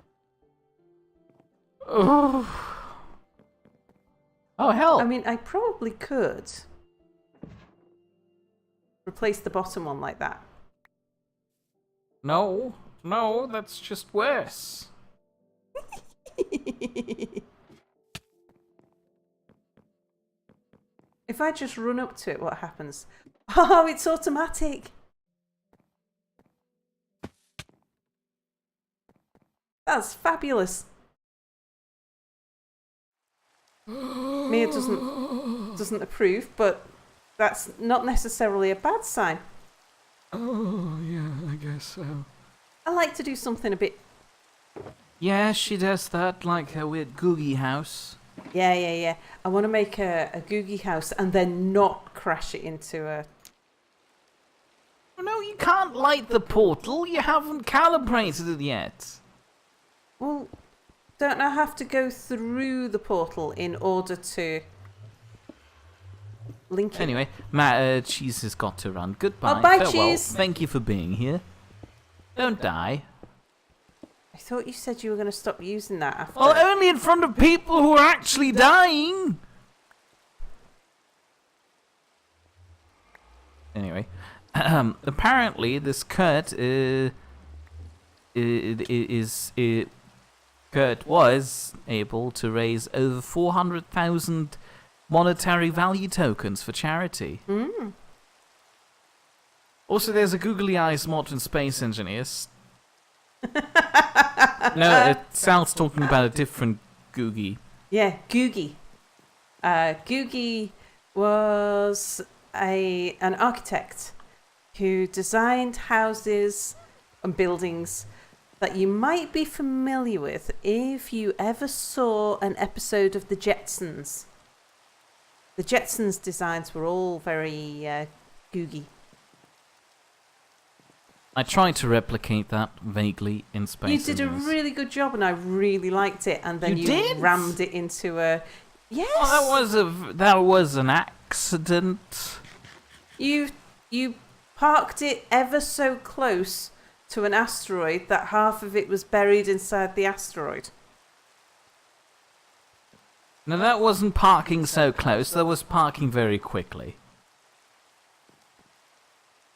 Speaker 1: Oh hell!
Speaker 2: I mean, I probably could replace the bottom one like that.
Speaker 1: No, that's just worse.
Speaker 2: If I just run up to it, what happens? Oh, it's automatic. That's fabulous. Mia doesn't approve, but that's not necessarily a bad sign.
Speaker 1: Oh, yeah, I guess so.
Speaker 2: I like to do something a bit...
Speaker 1: Yeah, she does that, like her weird googie house.
Speaker 2: Yeah. I want to make a googie house and then not crash it into a...
Speaker 1: No, you can't light the portal. You haven't calibrated it yet.
Speaker 2: Well, don't I have to go through the portal in order to link it?
Speaker 1: Anyway, Cheese has got to run. Goodbye.
Speaker 2: Oh, bye,
Speaker 1: Farewell.
Speaker 2: Cheese.
Speaker 1: Thank you for being here. Don't die.
Speaker 2: I thought you said you were going to stop using that after...
Speaker 1: Well, only in front of people who are actually dying. Anyway, apparently this Kurt Kurt was able to raise over 400,000 monetary value tokens for charity.
Speaker 2: Mm.
Speaker 1: Also, there's a googly eyes mod in Space Engineers. No, Sal's talking about a different Googie.
Speaker 2: Yeah, Googie. Googie was an architect who designed houses and buildings that you might be familiar with if you ever saw an episode of The Jetsons. The Jetsons designs were all very Googie.
Speaker 1: I tried to replicate that vaguely in Space
Speaker 2: You did a
Speaker 1: Engineers.
Speaker 2: really good job, and I really liked it. And then
Speaker 1: You
Speaker 2: you
Speaker 1: did?
Speaker 2: rammed it into a... Yes!
Speaker 1: Well, that was an accident.
Speaker 2: You parked it ever so close to an asteroid that half of it was buried inside the asteroid.
Speaker 1: Now that wasn't parking so close, that was parking very quickly.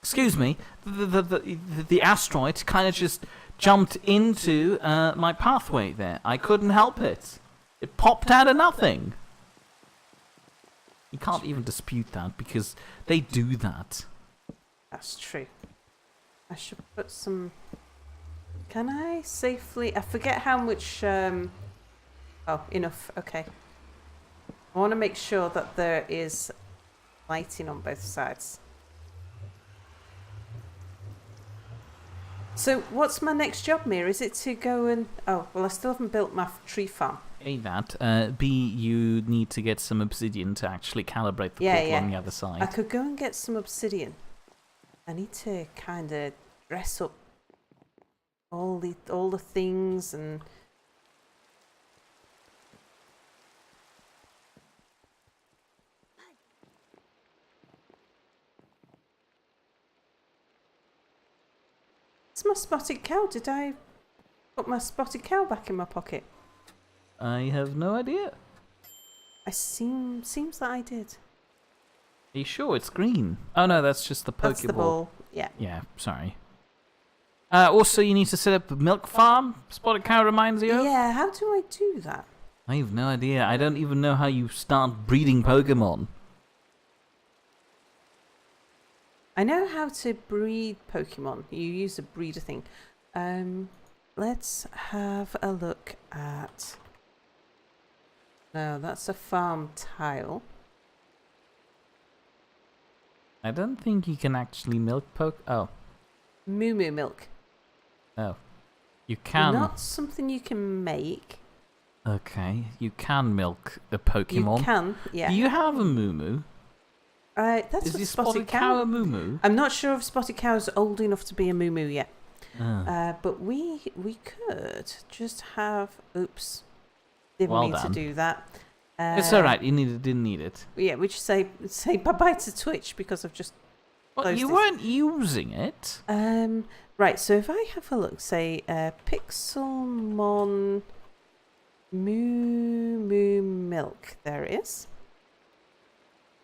Speaker 1: Excuse me, the asteroid kind of just jumped into my pathway there. I couldn't help it. It popped out of nothing. You can't even dispute that because they do that.
Speaker 2: That's true. I should put some... Can I safely... I forget how much... Oh, enough. Okay. I want to make sure that there is lighting on both sides. So what's my next job, Mia? Is it to go and... Oh, well, I still haven't built my tree farm.
Speaker 1: A, that. B, you need to get some obsidian to actually calibrate the portal on the other side.
Speaker 2: I could go and get some obsidian. I need to kind of dress up all the things and Where's my spotted cow? Did I put my spotted cow back in my pocket?
Speaker 1: I have no idea.
Speaker 2: Seems that I did.
Speaker 1: Are you sure it's green? Oh no, that's just the Pokeball.
Speaker 2: That's the ball. Yeah.
Speaker 1: Yeah, sorry. Also, you need to set up a milk farm. Spotted Cow reminds you of.
Speaker 2: Yeah, how do I do that?
Speaker 1: I have no idea. I don't even know how you start breeding Pokemon.
Speaker 2: I know how to breed Pokemon. You use a breeder thing. Let's have a look at... No, that's a farm tile.
Speaker 1: I don't think you can actually milk Oh.
Speaker 2: Moo Moo milk.
Speaker 1: Oh. You can.
Speaker 2: Not something you can make.
Speaker 1: Okay, you can milk a Pokemon.
Speaker 2: You can, yeah.
Speaker 1: Do you have a Moo Moo?
Speaker 2: That's
Speaker 1: Is
Speaker 2: a
Speaker 1: your
Speaker 2: spotted cow.
Speaker 1: a Moo Moo?
Speaker 2: I'm not sure if spotted cow's old enough to be a Moo Moo yet.
Speaker 1: Oh.
Speaker 2: But we could just have... Oops. Didn't
Speaker 1: Well
Speaker 2: mean
Speaker 1: done.
Speaker 2: to do that.
Speaker 1: It's alright, didn't need it.
Speaker 2: Yeah, we just say bye-bye to Twitch because I've just...
Speaker 1: Well,
Speaker 2: closed
Speaker 1: you
Speaker 2: this.
Speaker 1: weren't using it.
Speaker 2: Right, so if I have a look, say Pixelmon Moo Moo Milk, there it is.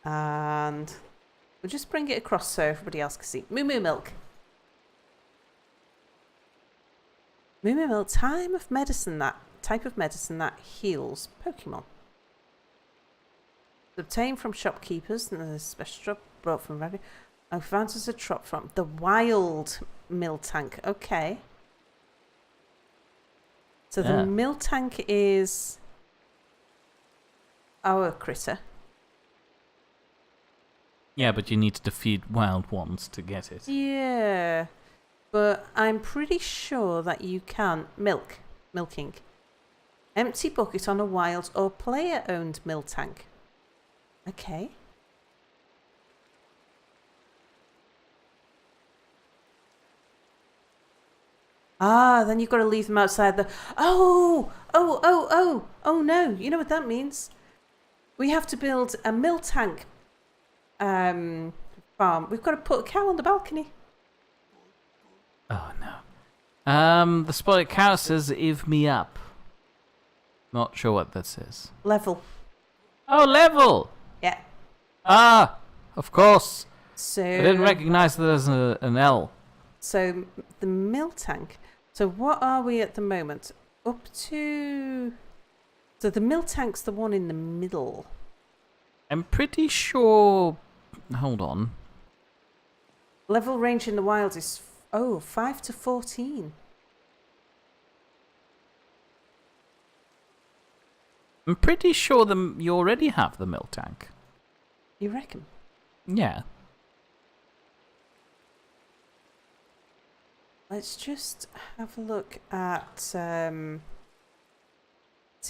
Speaker 2: And we'll just bring it across so everybody else can see. Moo Moo Milk. Moo Moo Milk, type of medicine that heals Pokemon. Obtained from shopkeepers and a special drop brought from rabbit. I found as a drop from the wild Miltank. Okay. So the Miltank is our critter.
Speaker 1: Yeah, but you need to defeat wild ones to get it.
Speaker 2: Yeah. But I'm pretty sure that you can milking. Empty bucket on a wild or player-owned Miltank. Okay. Then you've got to leave them outside the... Oh no. You know what that means? We have to build a Miltank farm. We've got to put a cow on the balcony.
Speaker 1: Oh no. The spotted cow says, "If me up." Not sure what that says.
Speaker 2: Level.
Speaker 1: Oh, level!
Speaker 2: Yeah.
Speaker 1: Ah, of course.
Speaker 2: So
Speaker 1: I didn't recognize that as an L.
Speaker 2: So the Miltank. So what are we at the moment? Up to... So the Miltank's the one in the middle.
Speaker 1: I'm pretty sure... Hold on.
Speaker 2: Level range in the wild is 5 to 14.
Speaker 1: I'm pretty sure you already have the Miltank.
Speaker 2: You reckon?
Speaker 1: Yeah.
Speaker 2: Let's just have a look at... see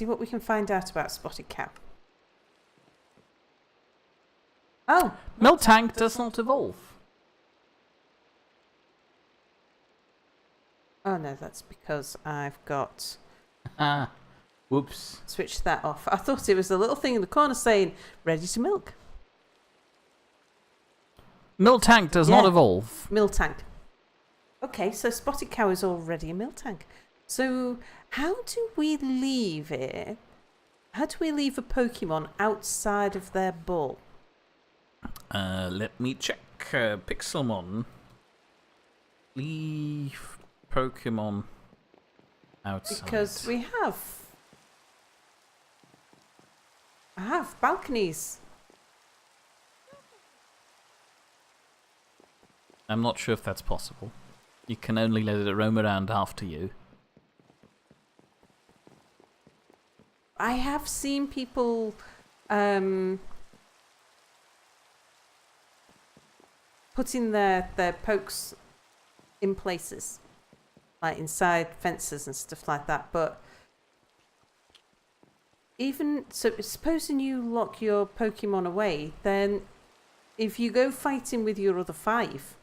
Speaker 2: what we can find out about Spotted Cow. Oh!
Speaker 1: Miltank does not evolve.
Speaker 2: Oh no, that's because I've got...
Speaker 1: Ah. Whoops.
Speaker 2: Switched that off. I thought it was a little thing in the corner saying, ready to milk.
Speaker 1: Miltank does not evolve.
Speaker 2: Miltank. Okay, so Spotted Cow is already a Miltank. So how do we leave it? How do we leave a Pokemon outside of their ball?
Speaker 1: Let me check. Pixelmon. Leave Pokemon outside.
Speaker 2: Because we have... I have balconies.
Speaker 1: I'm not sure if that's possible. You can only let it roam around after you.
Speaker 2: I have seen people putting their pokes in places, like inside fences and stuff like that, but even so, supposing you lock your Pokemon away, then if you go fighting with your other 5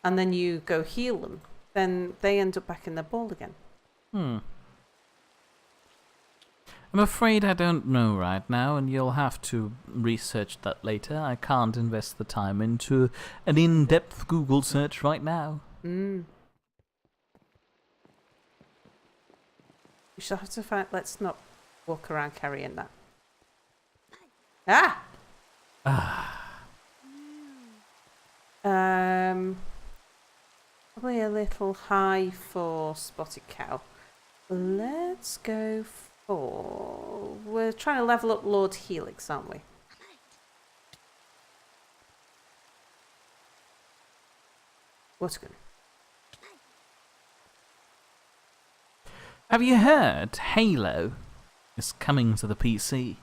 Speaker 2: and then you go heal them, then they end up back in their ball again.
Speaker 1: I'm afraid I don't know right now, and you'll have to research that later. I can't invest the time into an in-depth Google search right now.
Speaker 2: We shall have to find. Let's not walk around carrying that. Ah. Probably a little high for spotted cow. Let's go for. We're trying to level up Lord Helix, aren't we? Watergun.
Speaker 1: Have you heard Halo is coming to the PC?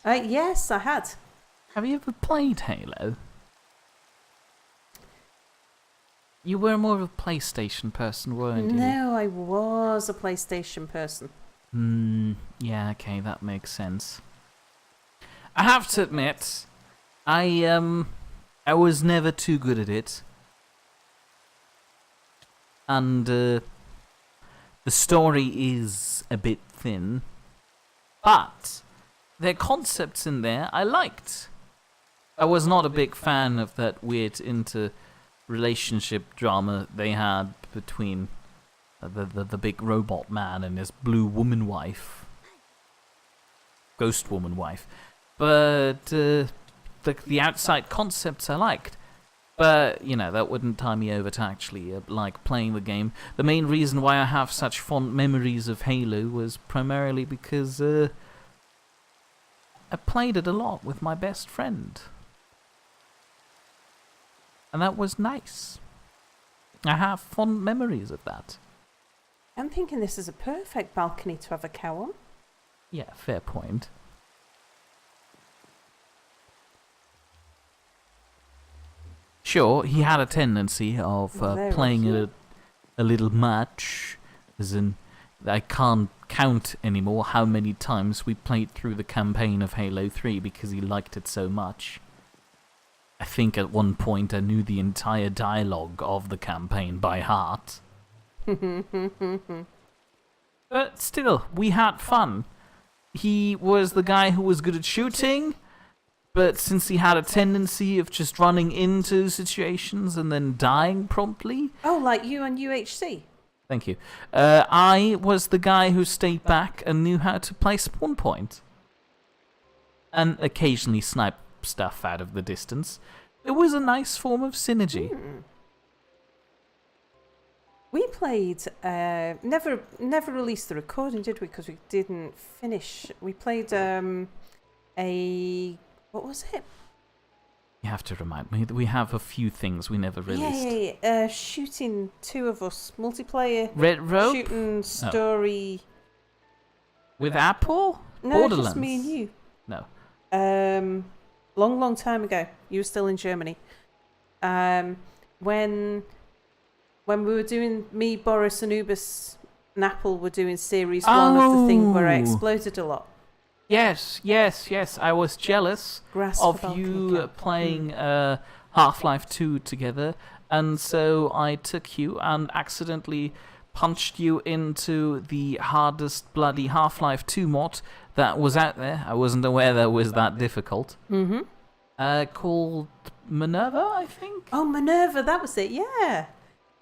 Speaker 2: Yes, I had.
Speaker 1: Have you ever played Halo? You were more of a PlayStation person, weren't you?
Speaker 2: No, I was a PlayStation person.
Speaker 1: Yeah, okay, that makes sense. I have to admit, I was never too good at it. And the story is a bit thin. But their concepts in there I liked. I was not a big fan of that weird interrelationship drama they had between the big robot man and his blue woman wife. Ghost woman wife. But the outside concepts I liked. But, you know, that wouldn't tie me over to actually like playing the game. The main reason why I have such fond memories of Halo was primarily because I played it a lot with my best friend. And that was nice. I have fond memories of that.
Speaker 2: I'm thinking this is a perfect balcony to have a cow on.
Speaker 1: Yeah, fair point. Sure, he had a tendency of playing it a little much, as in, I can't count anymore how many times we played through the campaign of Halo 3 because he liked it so much. I think at one point I knew the entire dialogue of the campaign by heart. But still, we had fun. He was the guy who was good at shooting, but since he had a tendency of just running into situations and then dying promptly...
Speaker 2: Oh, like you and UHC?
Speaker 1: Thank you. I was the guy who stayed back and knew how to play spawn point. And occasionally snipe stuff out of the distance. It was a nice form of synergy.
Speaker 2: We played... never released the recording, did we? Because we didn't finish. We played a... What was it?
Speaker 1: You have to remind me that we have a few things we never released.
Speaker 2: Yeah. Shooting, two of us. Multiplayer.
Speaker 1: Red Rope?
Speaker 2: Shooting story.
Speaker 1: With Apple?
Speaker 2: No,
Speaker 1: Borderlands?
Speaker 2: just me and you.
Speaker 1: No.
Speaker 2: Long time ago. You were still in Germany. When we were doing, me, Boris, Anubis, and Apple were doing series 1 of the thing where I exploded a lot.
Speaker 1: Yes. I was jealous of you playing Half-Life 2 together, and so I took you and accidentally punched you into the hardest bloody Half-Life 2 mod that was out there. I wasn't aware that was that difficult. Called Minerva, I think?
Speaker 2: Oh, Minerva, that was it, yeah.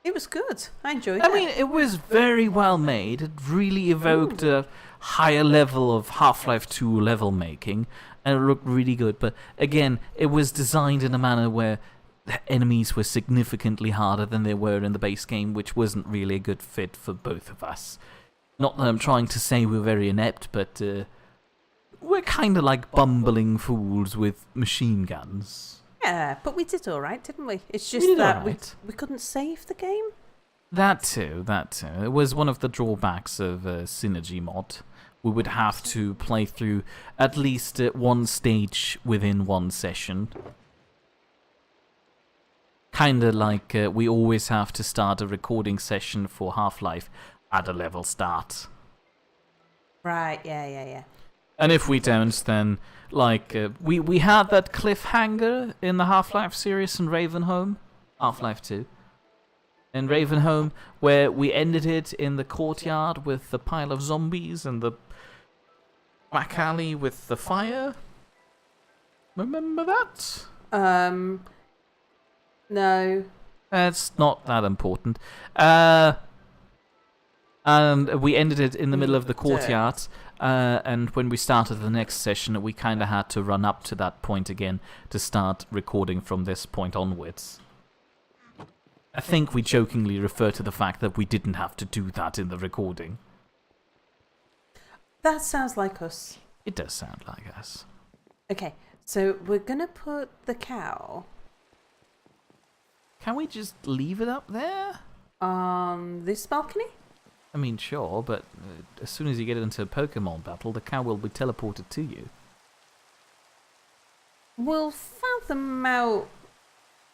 Speaker 2: It was good. I enjoyed it.
Speaker 1: I mean, it was very well made. It really evoked a higher level of Half-Life 2 level making, and it looked really good. But again, it was designed in a manner where the enemies were significantly harder than they were in the base game, which wasn't really a good fit for both of us. Not that I'm trying to say we're very inept, but we're kind of like bumbling fools with machine guns.
Speaker 2: Yeah, but we did all right, didn't we? It's just
Speaker 1: We did
Speaker 2: that
Speaker 1: all right.
Speaker 2: we couldn't save the game.
Speaker 1: That too. It was one of the drawbacks of Synergy mod. We would have to play through at least one stage within one session. Kinda like we always have to start a recording session for Half-Life at a level start.
Speaker 2: Right, yeah.
Speaker 1: And if we don't, then, like, we had that cliffhanger in the Half-Life series in Ravenholm. Half-Life 2. In Ravenholm, where we ended it in the courtyard with the pile of zombies and the back alley with the fire. Remember that?
Speaker 2: No.
Speaker 1: It's not that important. And we ended it in the middle of the courtyard. And when we started the next session, we kind of had to run up to that point again to start recording from this point onwards. I think we jokingly refer to the fact that we didn't have to do that in the recording.
Speaker 2: That sounds like us.
Speaker 1: It does sound like us.
Speaker 2: Okay, so we're going to put the cow
Speaker 1: Can we just leave it up there?
Speaker 2: on this balcony?
Speaker 1: I mean, sure, but as soon as you get into a Pokemon battle, the cow will be teleported to you.
Speaker 2: We'll fathom out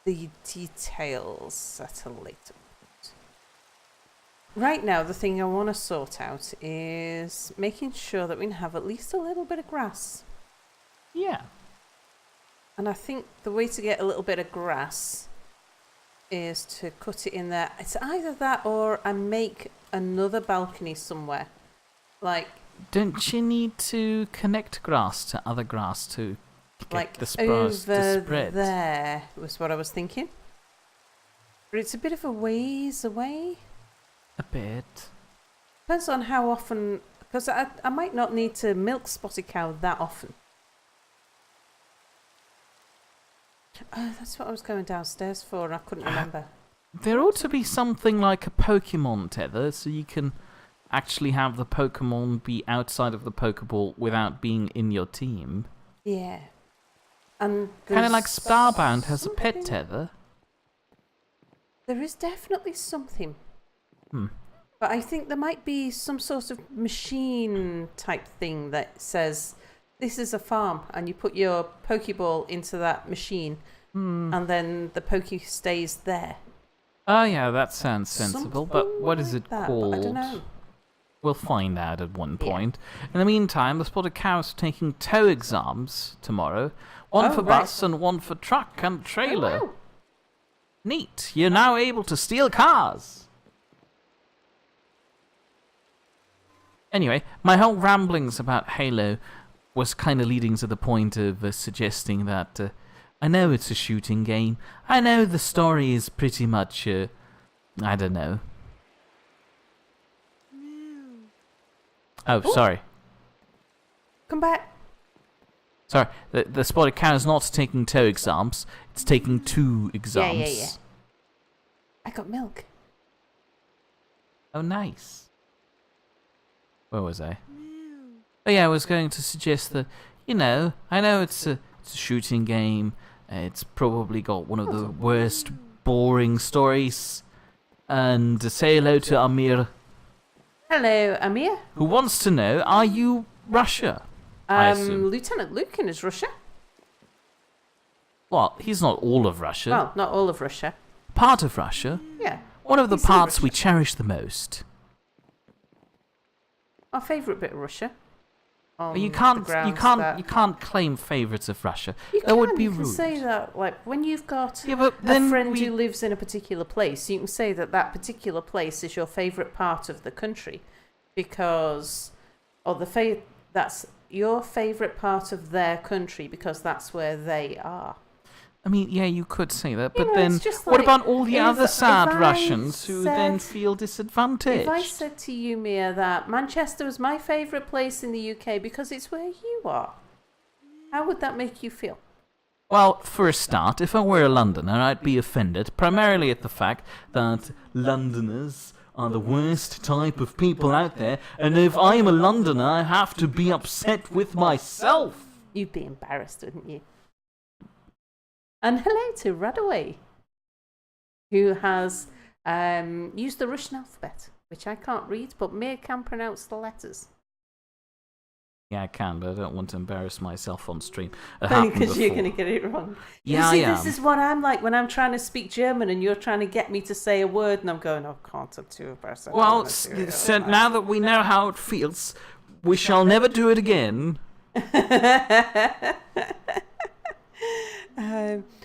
Speaker 2: the details at a later point. Right now, the thing I want to sort out is making sure that we can have at least a little bit of grass.
Speaker 1: Yeah.
Speaker 2: And I think the way to get a little bit of grass is to cut it in there. It's either that or I make another balcony somewhere. Like,
Speaker 1: don't you need to connect grass to other grass to get
Speaker 2: like
Speaker 1: the sprout to spread?
Speaker 2: There was what I was thinking. But it's a bit of a ways away.
Speaker 1: A bit.
Speaker 2: Depends on how often, because I might not need to milk Spotted Cow that often. That's what I was going downstairs for and I couldn't remember.
Speaker 1: There ought to be something like a Pokemon tether so you can actually have the Pokemon be outside of the Pokeball without being in your team.
Speaker 2: Yeah. And
Speaker 1: kind of like Starbound has a pet tether.
Speaker 2: There is definitely something.
Speaker 1: Hmm.
Speaker 2: But I think there might be some sort of machine type thing that says this is a farm and you put your Pokeball into that machine and then the Poke stays there.
Speaker 1: Oh yeah, that sounds sensible,
Speaker 2: Something
Speaker 1: but what is
Speaker 2: like
Speaker 1: it
Speaker 2: that,
Speaker 1: called?
Speaker 2: but I don't know.
Speaker 1: We'll find out at one point. In the meantime, the Spotted Cow's taking 2 exams tomorrow. One for bus and one for truck and trailer.
Speaker 2: Oh, wow.
Speaker 1: Neat. You're now able to steal cars. Anyway, my whole ramblings about Halo was kind of leading to the point of suggesting that I know it's a shooting game. I know the story is pretty much, I don't know. Oh, sorry.
Speaker 2: Come back.
Speaker 1: Sorry, the Spotted Cow is not taking 2 exams. It's taking 2 exams.
Speaker 2: Yeah. I got milk.
Speaker 1: Oh, nice. Where was I? Oh yeah, I was going to suggest that, I know it's a shooting game. It's probably got one of the worst, boring stories. And say hello to Amir.
Speaker 2: Hello, Amir.
Speaker 1: Who wants to know, are you Russia? I assume.
Speaker 2: Lieutenant Lucan is Russia.
Speaker 1: Well, he's not all of Russia.
Speaker 2: Well, not all of Russia.
Speaker 1: Part of Russia.
Speaker 2: Yeah.
Speaker 1: One of the
Speaker 2: He's in
Speaker 1: parts we
Speaker 2: Russia.
Speaker 1: cherish the most.
Speaker 2: Our favourite bit of Russia.
Speaker 1: You can't claim favourites of Russia. That would be
Speaker 2: you
Speaker 1: rude.
Speaker 2: can say that, like, when you've got
Speaker 1: But then
Speaker 2: a friend who lives in a particular place, you can say that that particular place is your favourite part of the country, because, that's your favourite part of their country because that's where they are.
Speaker 1: I mean, yeah, you could say that, but
Speaker 2: know,
Speaker 1: then
Speaker 2: it's just
Speaker 1: what
Speaker 2: like,
Speaker 1: about all the other sad
Speaker 2: if I
Speaker 1: Russians who then
Speaker 2: said-
Speaker 1: feel disadvantaged?
Speaker 2: If I said to you, Mia, that Manchester was my favourite place in the UK because it's where you are, how would that make you feel?
Speaker 1: Well, for a start, if I were a Londoner, I'd be offended, primarily at the fact that Londoners are the worst type of people out there, and if I'm a Londoner, I have to be upset with myself.
Speaker 2: You'd be embarrassed, wouldn't you? And hello to Radaway, who has used the Russian alphabet, which I can't read, but Mia can pronounce the letters.
Speaker 1: Yeah, I can, but I don't want to embarrass myself on stream.
Speaker 2: Because you're going to get it wrong.
Speaker 1: Yeah,
Speaker 2: you see,
Speaker 1: I am.
Speaker 2: this is what I'm like when I'm trying to speak German and you're trying to get me to say a word and I'm going, oh, can't, I'm too embarrassed.
Speaker 1: Well, so now that we know how it feels, we shall never do it again.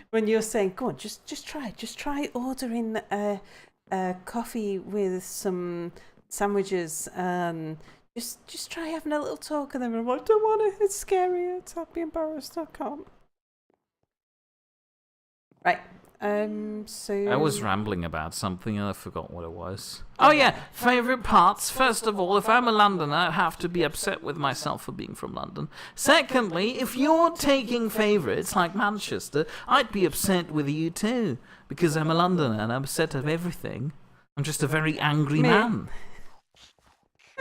Speaker 2: When you're saying, go on, just try ordering coffee with some sandwiches. Just try having a little talk, and then I'm like, I don't want to. It's scary. I'd be embarrassed. I can't. Right. So
Speaker 1: I was rambling about something and I forgot what it was. Oh yeah, favourite parts. First of all, if I'm a Londoner, I'd have to be upset with myself for being from London. Secondly, if you're taking favourites like Manchester, I'd be upset with you too. Because I'm a Londoner and I'm upset of everything. I'm just a very angry man.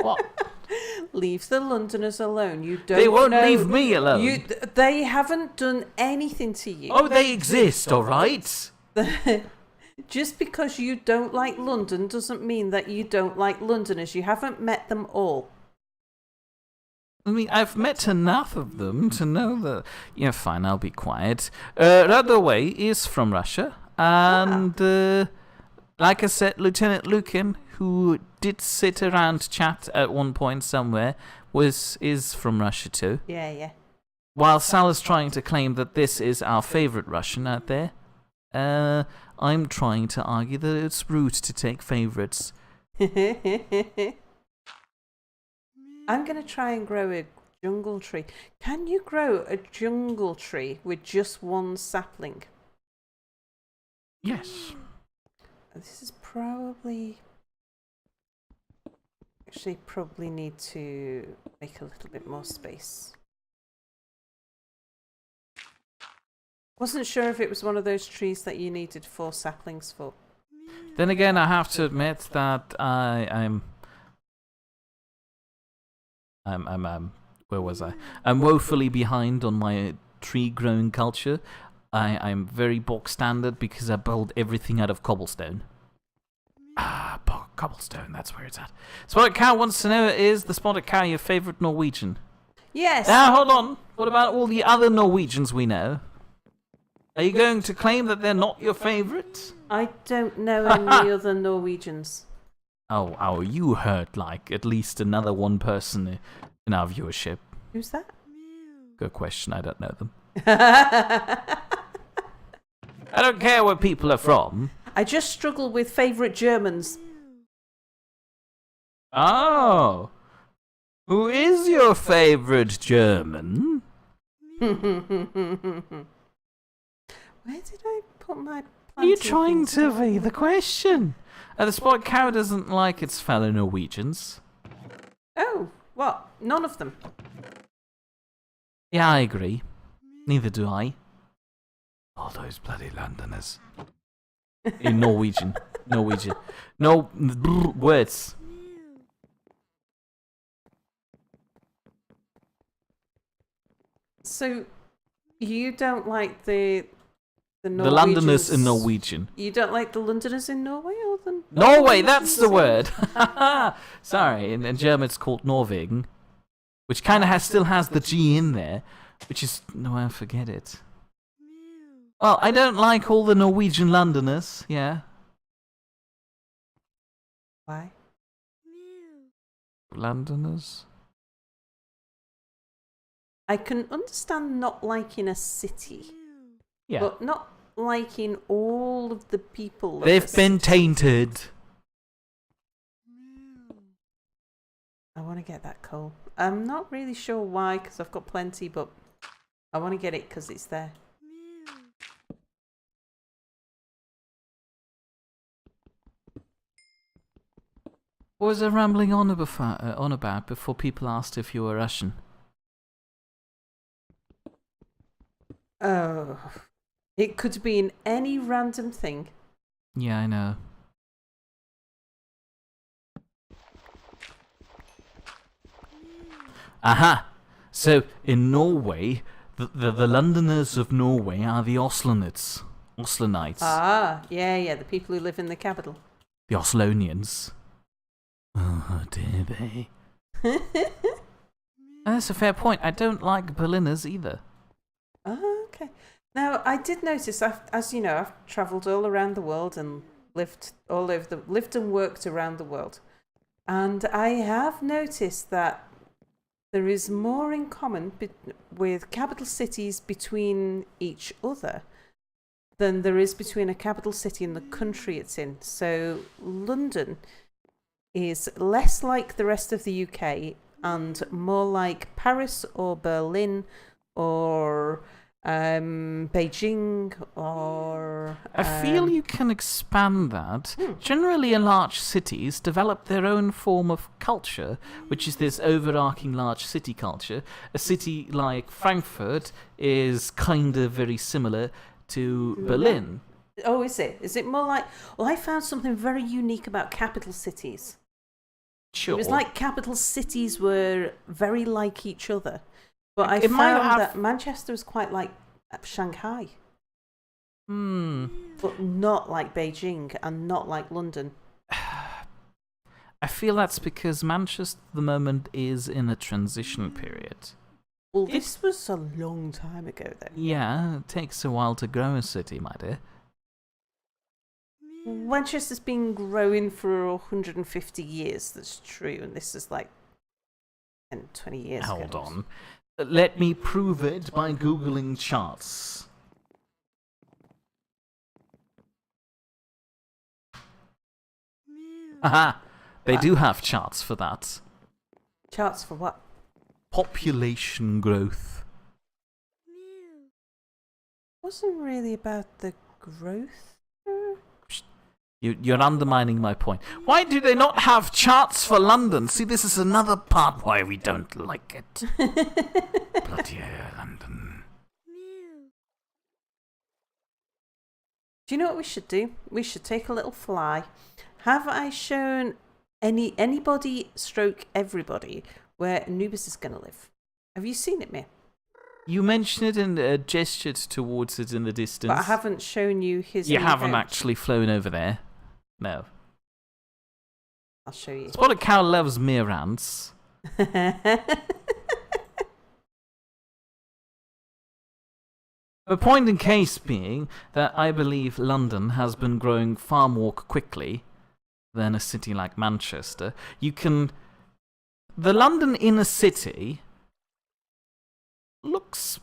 Speaker 1: What?
Speaker 2: Leave the Londoners alone. You don't.
Speaker 1: They won't
Speaker 2: know,
Speaker 1: leave me alone.
Speaker 2: They haven't done anything to you.
Speaker 1: Oh, they exist, all right?
Speaker 2: Just because you don't like London doesn't mean that you don't like Londoners. You haven't met them all.
Speaker 1: I mean, I've met enough of them to know that... Yeah, fine, I'll be quiet. Radaway is from Russia. And, like I said, Lieutenant Lukin, who did sit around chat at one point somewhere, is from Russia too.
Speaker 2: Yeah.
Speaker 1: While Sal is trying to claim that this is our favourite Russian out there, I'm trying to argue that it's rude to take favourites.
Speaker 2: I'm going to try and grow a jungle tree. Can you grow a jungle tree with just one sapling?
Speaker 1: Yes.
Speaker 2: This is probably... Actually, probably need to make a little bit more space. Wasn't sure if it was one of those trees that you needed 4 saplings for.
Speaker 1: Then again, I have to admit that I'm where was I? I'm woefully behind on my tree growing culture. I'm very bog standard because I build everything out of cobblestone. Cobblestone, that's where it's at. Spotted Cow wants to know, is the Spotted Cow your favourite Norwegian?
Speaker 2: Yes.
Speaker 1: Now, hold on. What about all the other Norwegians we know? Are you going to claim that they're not your favourite?
Speaker 2: I don't know any other Norwegians.
Speaker 1: Oh, you heard like at least another one person in our viewership.
Speaker 2: Who's that?
Speaker 1: Good question, I don't know them. I don't care where people are from.
Speaker 2: I just struggle with favourite Germans.
Speaker 1: Oh. Who is your favourite German?
Speaker 2: Where did I put my...
Speaker 1: Are you trying to evade the question? The Spotted Cow doesn't like its fellow Norwegians.
Speaker 2: Oh, what? None of them?
Speaker 1: Yeah, I agree. Neither do I. All those bloody Londoners. In Norwegian. No words.
Speaker 2: So, you don't like the
Speaker 1: The Londoners in Norwegian.
Speaker 2: You don't like the Londoners in Norway or the...
Speaker 1: Norway, that's the word. Sorry, in German it's called Norwegen, which kind of still has the G in there, which is... No, I forget it. Well, I don't like all the Norwegian Londoners, yeah.
Speaker 2: Why?
Speaker 1: Londoners?
Speaker 2: I can understand not liking a city.
Speaker 1: Yeah.
Speaker 2: But not liking all of the people.
Speaker 1: They've been tainted.
Speaker 2: I want to get that coal. I'm not really sure why, because I've got plenty, but I want to get it because it's there.
Speaker 1: What was I rambling on about before people asked if you were Russian?
Speaker 2: Oh, it could be in any random thing.
Speaker 1: Yeah, I know. Aha! So, in Norway, the Londoners of Norway are the Oslonites.
Speaker 2: Ah, yeah, the people who live in the capital.
Speaker 1: The Oslonians. Oh, dear they. That's a fair point. I don't like Berliners either.
Speaker 2: Oh, okay. Now, I did notice, as you know, I've travelled all around the world and lived and worked around the world. And I have noticed that there is more in common with capital cities between each other than there is between a capital city and the country it's in. So London is less like the rest of the UK and more like Paris or Berlin or Beijing or...
Speaker 1: I feel you can expand that. Generally, large cities develop their own form of culture, which is this overarching large city culture. A city like Frankfurt is kind of very similar to Berlin.
Speaker 2: Oh, is it? Is it more like... Well, I found something very unique about capital cities.
Speaker 1: Sure.
Speaker 2: It was like capital cities were very like each other. But I
Speaker 1: It might
Speaker 2: found
Speaker 1: have-
Speaker 2: that Manchester was quite like Shanghai. But not like Beijing and not like London.
Speaker 1: I feel that's because Manchester at the moment is in a transition period.
Speaker 2: Well, this was a long time ago, though.
Speaker 1: Yeah, it takes a while to grow a city, my dear.
Speaker 2: Manchester's been growing for 150 years, that's true, and this is like 10, 20 years ago.
Speaker 1: Hold on. Let me prove it by Googling charts. Aha! They do have charts for that.
Speaker 2: Charts for what?
Speaker 1: Population growth.
Speaker 2: Wasn't really about the growth.
Speaker 1: You're undermining my point. Why do they not have charts for London? See, this is another part why we don't like it. Bloody London.
Speaker 2: Do you know what we should do? We should take a little fly. Have I shown anybody stroke everybody where Anubis is going to live? Have you seen it, Mir?
Speaker 1: You mentioned it and gestured towards it in the distance.
Speaker 2: But I haven't shown you his...
Speaker 1: You
Speaker 2: new
Speaker 1: haven't
Speaker 2: home.
Speaker 1: actually flown over there. No.
Speaker 2: I'll show you.
Speaker 1: Spotted Cow loves Mirans. The point in case being that I believe London has been growing far more quickly than a city like Manchester. The London inner city looks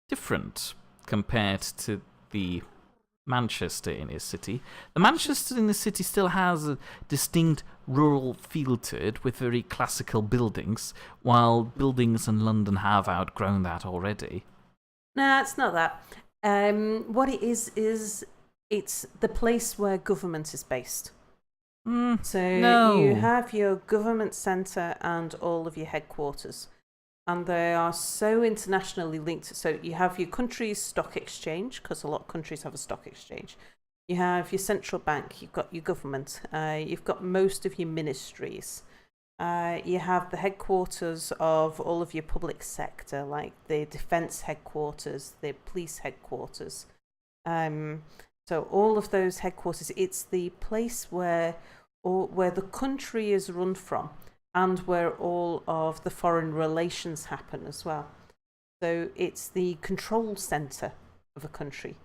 Speaker 1: different compared to the Manchester inner city. The Manchester inner city still has a distinct rural feel to it with very classical buildings, while buildings in London have outgrown that already.
Speaker 2: No, it's not that. What it is it's the place where government is based. So you have your government centre and all of your headquarters. And they are so internationally linked. So you have your country's stock exchange, because a lot of countries have a stock exchange. You have your central bank, you've got your government, you've got most of your ministries. You have the headquarters of all of your public sector, like the defence headquarters, the police headquarters. So all of those headquarters, it's the place where the country is run from, and where all of the foreign relations happen as well. So it's the control centre of a country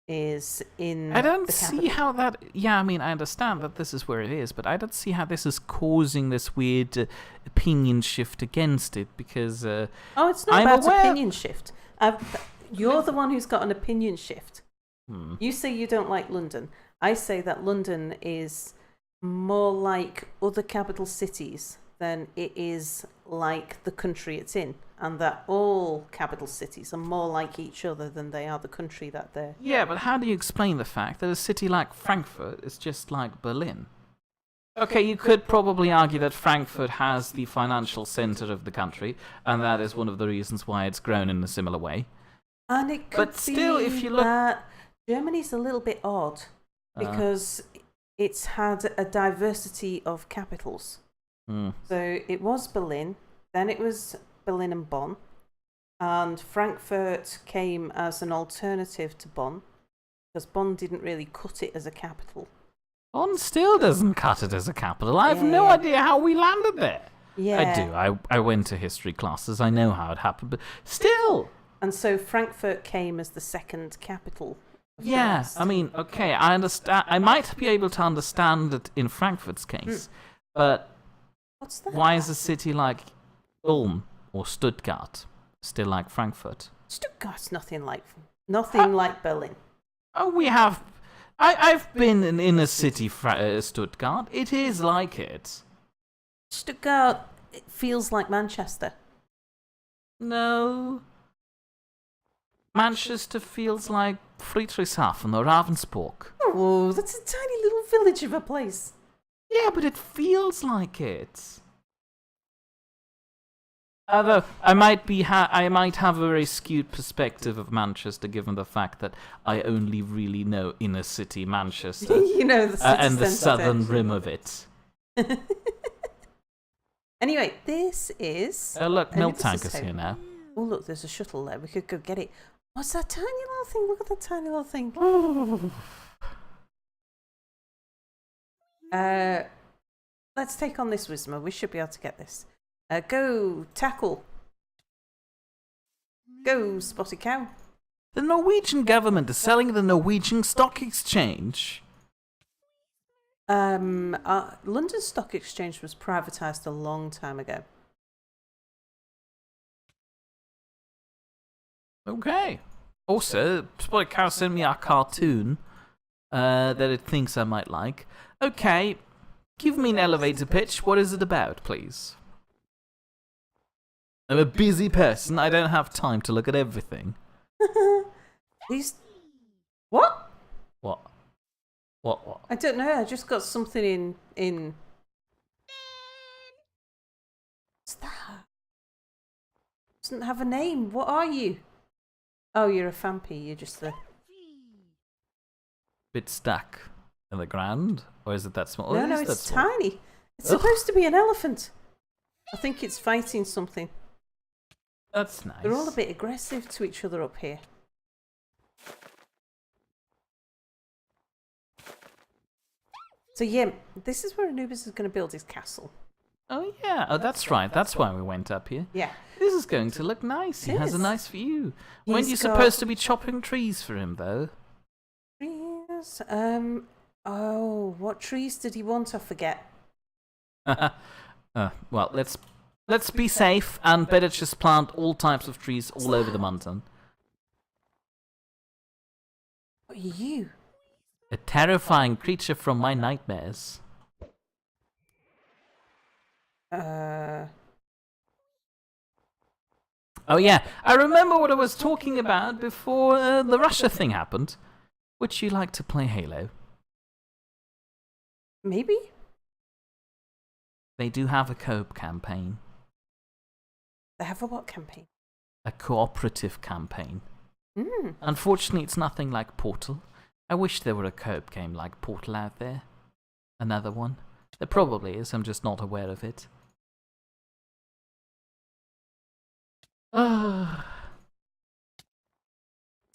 Speaker 2: is in
Speaker 1: I don't
Speaker 2: the
Speaker 1: see
Speaker 2: capital.
Speaker 1: how that... Yeah, I mean, I understand that this is where it is, but I don't see how this is causing this weird opinion shift against it, because...
Speaker 2: Oh, it's not
Speaker 1: I'm
Speaker 2: about
Speaker 1: aware...
Speaker 2: opinion shift. You're the one who's got an opinion shift. You say you don't like London. I say that London is more like other capital cities than it is like the country it's in, and that all capital cities are more like each other than they are the country that they're...
Speaker 1: Yeah, but how do you explain the fact that a city like Frankfurt is just like Berlin? Okay, you could probably argue that Frankfurt has the financial centre of the country, and that is one of the reasons why it's grown in a similar way.
Speaker 2: And it could
Speaker 1: But still,
Speaker 2: be
Speaker 1: if you look...
Speaker 2: that Germany's a little bit odd, because it's had a diversity of capitals. So it was Berlin, then it was Berlin and Bonn, and Frankfurt came as an alternative to Bonn, because Bonn didn't really cut it as a capital.
Speaker 1: Bonn still doesn't cut it as a capital. I have no idea how we landed there.
Speaker 2: Yeah.
Speaker 1: I do. I went to history classes. I know how it happened, but still.
Speaker 2: And so Frankfurt came as the second capital.
Speaker 1: Yeah, I mean, okay, I understand. I might be able to understand it in Frankfurt's case, but
Speaker 2: What's that?
Speaker 1: why is a city like Ulm or Stuttgart still like Frankfurt?
Speaker 2: Stuttgart's nothing like Berlin.
Speaker 1: Oh, we have... I've been in inner city Stuttgart. It is like it.
Speaker 2: Stuttgart, it feels like Manchester.
Speaker 1: No. Manchester feels like Friedrichshafen or Ravensburg.
Speaker 2: Oh, that's a tiny little village of a place.
Speaker 1: Yeah, but it feels like it. Although I might have a very skewed perspective of Manchester, given the fact that I only really know inner city Manchester.
Speaker 2: You know the city
Speaker 1: and the
Speaker 2: centre,
Speaker 1: southern
Speaker 2: don't you?
Speaker 1: rim of it.
Speaker 2: Anyway, this is.
Speaker 1: Oh look, milk
Speaker 2: Olympus's
Speaker 1: tanker's
Speaker 2: home.
Speaker 1: here now.
Speaker 2: Oh look, there's a shuttle there. We could go get it. What's that tiny little thing? Look at that tiny little thing. Let's take on this Whismer. We should be able to get this. Go tackle. Go Spotted Cow.
Speaker 1: The Norwegian government is selling the Norwegian Stock Exchange.
Speaker 2: London Stock Exchange was privatised a long time ago.
Speaker 1: Okay. Also, Spotted Cow sent me a cartoon that it thinks I might like. Okay, give me an elevator pitch. What is it about, please? I'm a busy person. I don't have time to look at everything.
Speaker 2: These. What?
Speaker 1: What? What?
Speaker 2: I don't know. I just got something in. What's that? Doesn't have a name. What are you? Oh, you're a Fampy. You're just a.
Speaker 1: Bit stuck in the ground? Or is it that small?
Speaker 2: No,
Speaker 1: Or
Speaker 2: no,
Speaker 1: is
Speaker 2: it's
Speaker 1: that small?
Speaker 2: tiny. It's supposed to be an elephant. I think it's fighting something.
Speaker 1: That's nice.
Speaker 2: They're all a bit aggressive to each other up here. So yeah, this is where Anubis is going to build his castle.
Speaker 1: Oh yeah, oh that's right. That's why we went up here.
Speaker 2: Yeah.
Speaker 1: This is going to look nice. He
Speaker 2: It
Speaker 1: has a
Speaker 2: is.
Speaker 1: nice view. When
Speaker 2: He's
Speaker 1: are you
Speaker 2: got-
Speaker 1: supposed to be chopping trees for him, though?
Speaker 2: Trees. Oh, what trees did he want? I forget.
Speaker 1: Well, let's be safe and better just plant all types of trees all over the mountain.
Speaker 2: What are you?
Speaker 1: A terrifying creature from my nightmares.
Speaker 2: Uh.
Speaker 1: Oh yeah, I remember what I was talking about before the Russia thing happened. Would you like to play Halo?
Speaker 2: Maybe?
Speaker 1: They do have a co-op campaign.
Speaker 2: They have a what campaign?
Speaker 1: A cooperative campaign.
Speaker 2: Mm.
Speaker 1: Unfortunately, it's nothing like Portal. I wish there were a co-op game like Portal out there. Another one. There probably is, I'm just not aware of it.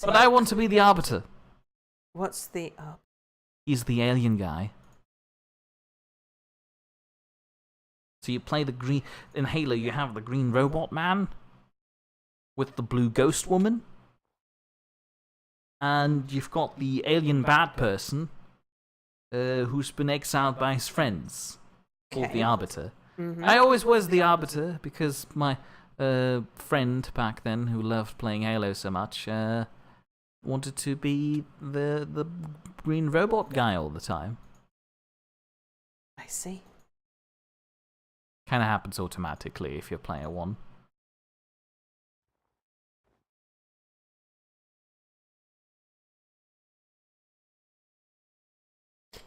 Speaker 1: But I want to be the Arbiter.
Speaker 2: What's the... Oh.
Speaker 1: He's the alien guy. So you play the green... In Halo, you have the green robot man with the blue ghost woman. And you've got the alien bad person who's been exiled by his friends, called the Arbiter.
Speaker 2: Mm-hmm.
Speaker 1: I always was the Arbiter because my friend back then, who loved playing Halo so much, wanted to be the green robot guy all the time.
Speaker 2: I see.
Speaker 1: Kind of happens automatically if you're player one.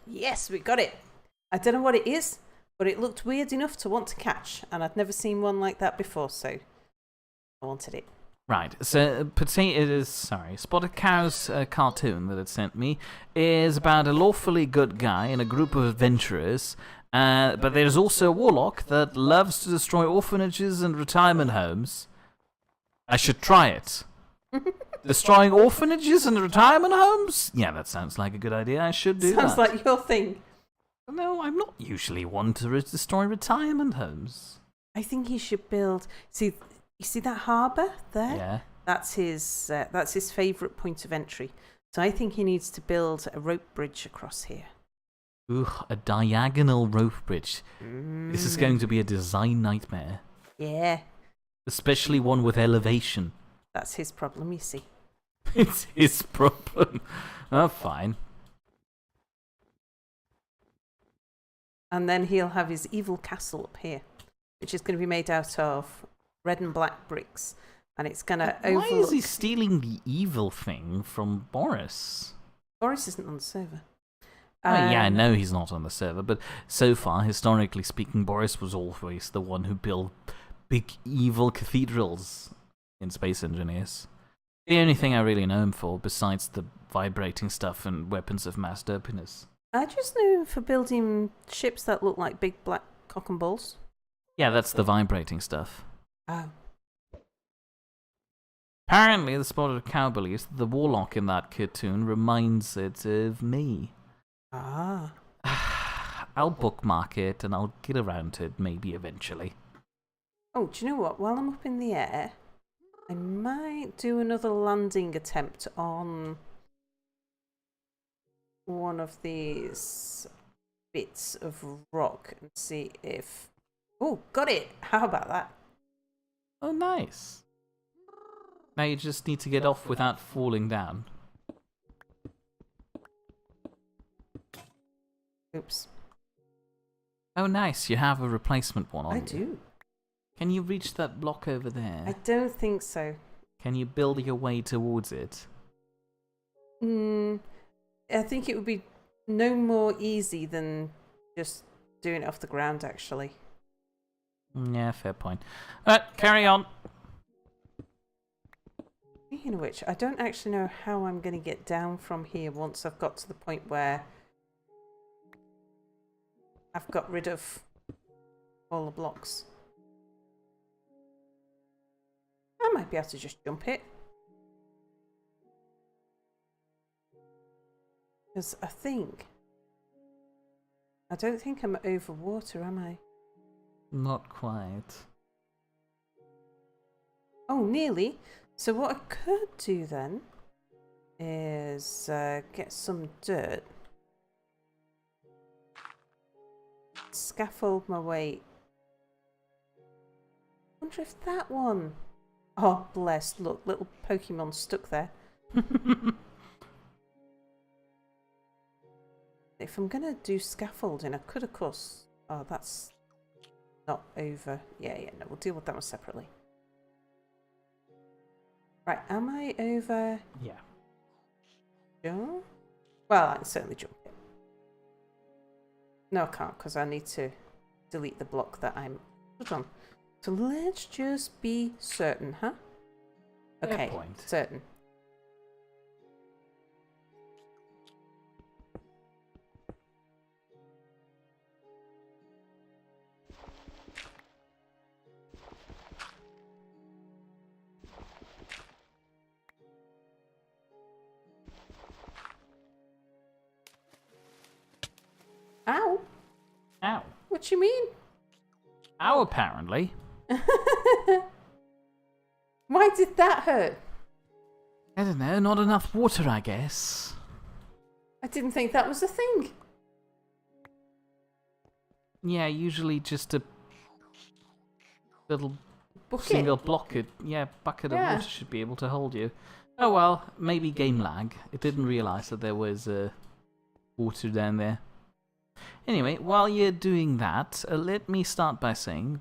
Speaker 2: Yes, we got it. I don't know what it is, but it looked weird enough to want to catch, and I'd never seen one like that before, so I wanted it.
Speaker 1: Right, so Spotted Cow's cartoon that it sent me is about a lawfully good guy and a group of adventurers, but there's also a warlock that loves to destroy orphanages and retirement homes. I should try it. Destroying orphanages and retirement homes? Yeah, that sounds like a good idea. I should do
Speaker 2: Sounds
Speaker 1: that.
Speaker 2: like your thing.
Speaker 1: No, I'm not usually one to destroy retirement homes.
Speaker 2: I think he should build... You see that harbour there?
Speaker 1: Yeah.
Speaker 2: That's his favourite point of entry. So I think he needs to build a rope bridge across here.
Speaker 1: Ooh, a diagonal rope bridge. This is going to be a design nightmare.
Speaker 2: Yeah,
Speaker 1: Especially one with elevation.
Speaker 2: that's his problem, you see.
Speaker 1: It's his problem. Oh, fine.
Speaker 2: And then he'll have his evil castle up here, which is going to be made out of red and black bricks. And it's going to
Speaker 1: Why
Speaker 2: overlook...
Speaker 1: is he stealing the evil thing from Boris?
Speaker 2: Boris isn't on the server.
Speaker 1: Yeah, I know he's not on the server, but so far, historically speaking, Boris was always the one who built big evil cathedrals in Space Engineers. The only thing I really know him for, besides the vibrating stuff and weapons of mass dopiness.
Speaker 2: I just knew him for building ships that look like big black cock and balls.
Speaker 1: Yeah, that's the vibrating stuff.
Speaker 2: Oh.
Speaker 1: Apparently, the Spotted Cow believes that the warlock in that cartoon reminds it of me.
Speaker 2: Ah.
Speaker 1: I'll bookmark it and I'll get around to it maybe eventually.
Speaker 2: Oh, do you know what? While I'm up in the air, I might do another landing attempt on one of these bits of rock and see if... Oh, got it! How about that?
Speaker 1: Oh, nice. Now you just need to get off without falling down.
Speaker 2: Oops.
Speaker 1: Oh, nice. You have a replacement one on
Speaker 2: I
Speaker 1: you.
Speaker 2: do.
Speaker 1: Can you reach that block over
Speaker 2: I
Speaker 1: there?
Speaker 2: don't think so.
Speaker 1: Can you build your way towards it?
Speaker 2: I think it would be no more easy than just doing it off the ground, actually.
Speaker 1: Yeah, fair point. Alright, carry on.
Speaker 2: Speaking of which, I don't actually know how I'm going to get down from here once I've got to the point where I've got rid of all the blocks. I might be able to just jump it. Because I don't think I'm over water, am I?
Speaker 1: Not quite.
Speaker 2: Oh, nearly. So what I could do then is get some dirt, scaffold my way. Wonder if that one... Oh, bless. Look, little Pokemon stuck there. If I'm going to do scaffolding, I could, of course... Oh, that's not over. Yeah, no, we'll deal with that one separately. Right, am I over?
Speaker 1: Yeah.
Speaker 2: Sure. Well, I can certainly jump it. No, I can't, because I need to delete the block that I'm put on. So let's just be certain, huh? Okay,
Speaker 1: Fair point.
Speaker 2: certain. Ow!
Speaker 1: Ow.
Speaker 2: What you mean?
Speaker 1: Ow, apparently.
Speaker 2: Why did that hurt?
Speaker 1: I don't know, not enough water, I guess.
Speaker 2: I didn't think that was a thing.
Speaker 1: Yeah, usually just a little
Speaker 2: Bucket.
Speaker 1: single bucket of water should be able to hold you. Oh well, maybe game lag. It didn't realise that there was water down there. Anyway, while you're doing that, let me start by saying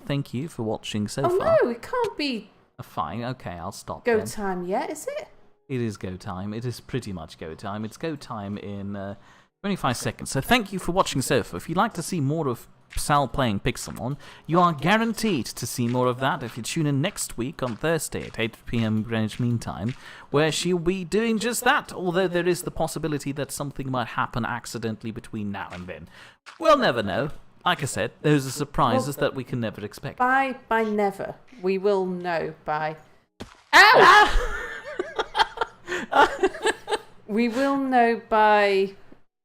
Speaker 1: thank you for watching so far.
Speaker 2: Oh no, it can't be
Speaker 1: Fine, okay, I'll stop.
Speaker 2: go
Speaker 1: then.
Speaker 2: time yet, is it?
Speaker 1: It is go time. It is pretty much go time. It's go time in 25 seconds. So thank you for watching so far. If you'd like to see more of Sal playing Pixelmon, you are guaranteed to see more of that if you tune in next week on Thursday at 8 PM Greenwich Mean Time, where she'll be doing just that, although there is the possibility that something might happen accidentally between now and then. We'll never know. Like I said, those are surprises that we can never expect.
Speaker 2: By never. We will know by... Ow! We will know by...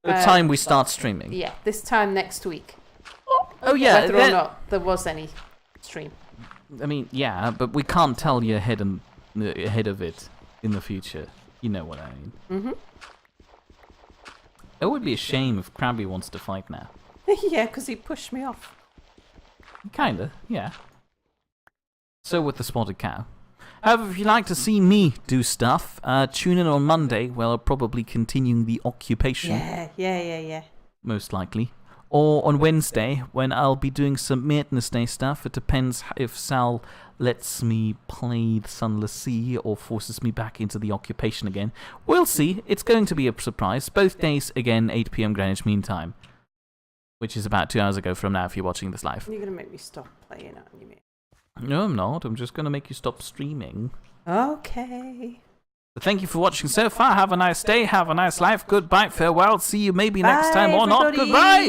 Speaker 1: The time we start streaming.
Speaker 2: Yeah, this time next week.
Speaker 1: Oh yeah.
Speaker 2: Whether or not there was any stream.
Speaker 1: I mean, yeah, but we can't tell you ahead of it in the future. You know what I mean.
Speaker 2: Mm-hmm.
Speaker 1: It would be a shame if Krabby wants to fight now.
Speaker 2: Yeah, because he pushed me off.
Speaker 1: Kinda, yeah. So with the Spotted Cow. However, if you'd like to see me do stuff, tune in on Monday, where I'll probably continuing the occupation.
Speaker 2: Yeah.
Speaker 1: Most likely. or on Wednesday when I'll be doing some maintenance day stuff. It depends if Sal lets me play the Sunless Sea or forces me back into the occupation again. We'll see. It's going to be a surprise. Both days, again, 8 p.m. Greenwich Mean Time, which is about 2 hours ago from now if you're watching this live.
Speaker 2: You're going to make me stop playing, aren't you, mate?
Speaker 1: No, I'm not. I'm just going to make you stop streaming.
Speaker 2: Okay.
Speaker 1: But thank you for watching so far. Have a nice day. Have a nice life. Goodbye. Farewell. See you maybe next time or not.
Speaker 2: Everybody.
Speaker 1: Goodbye.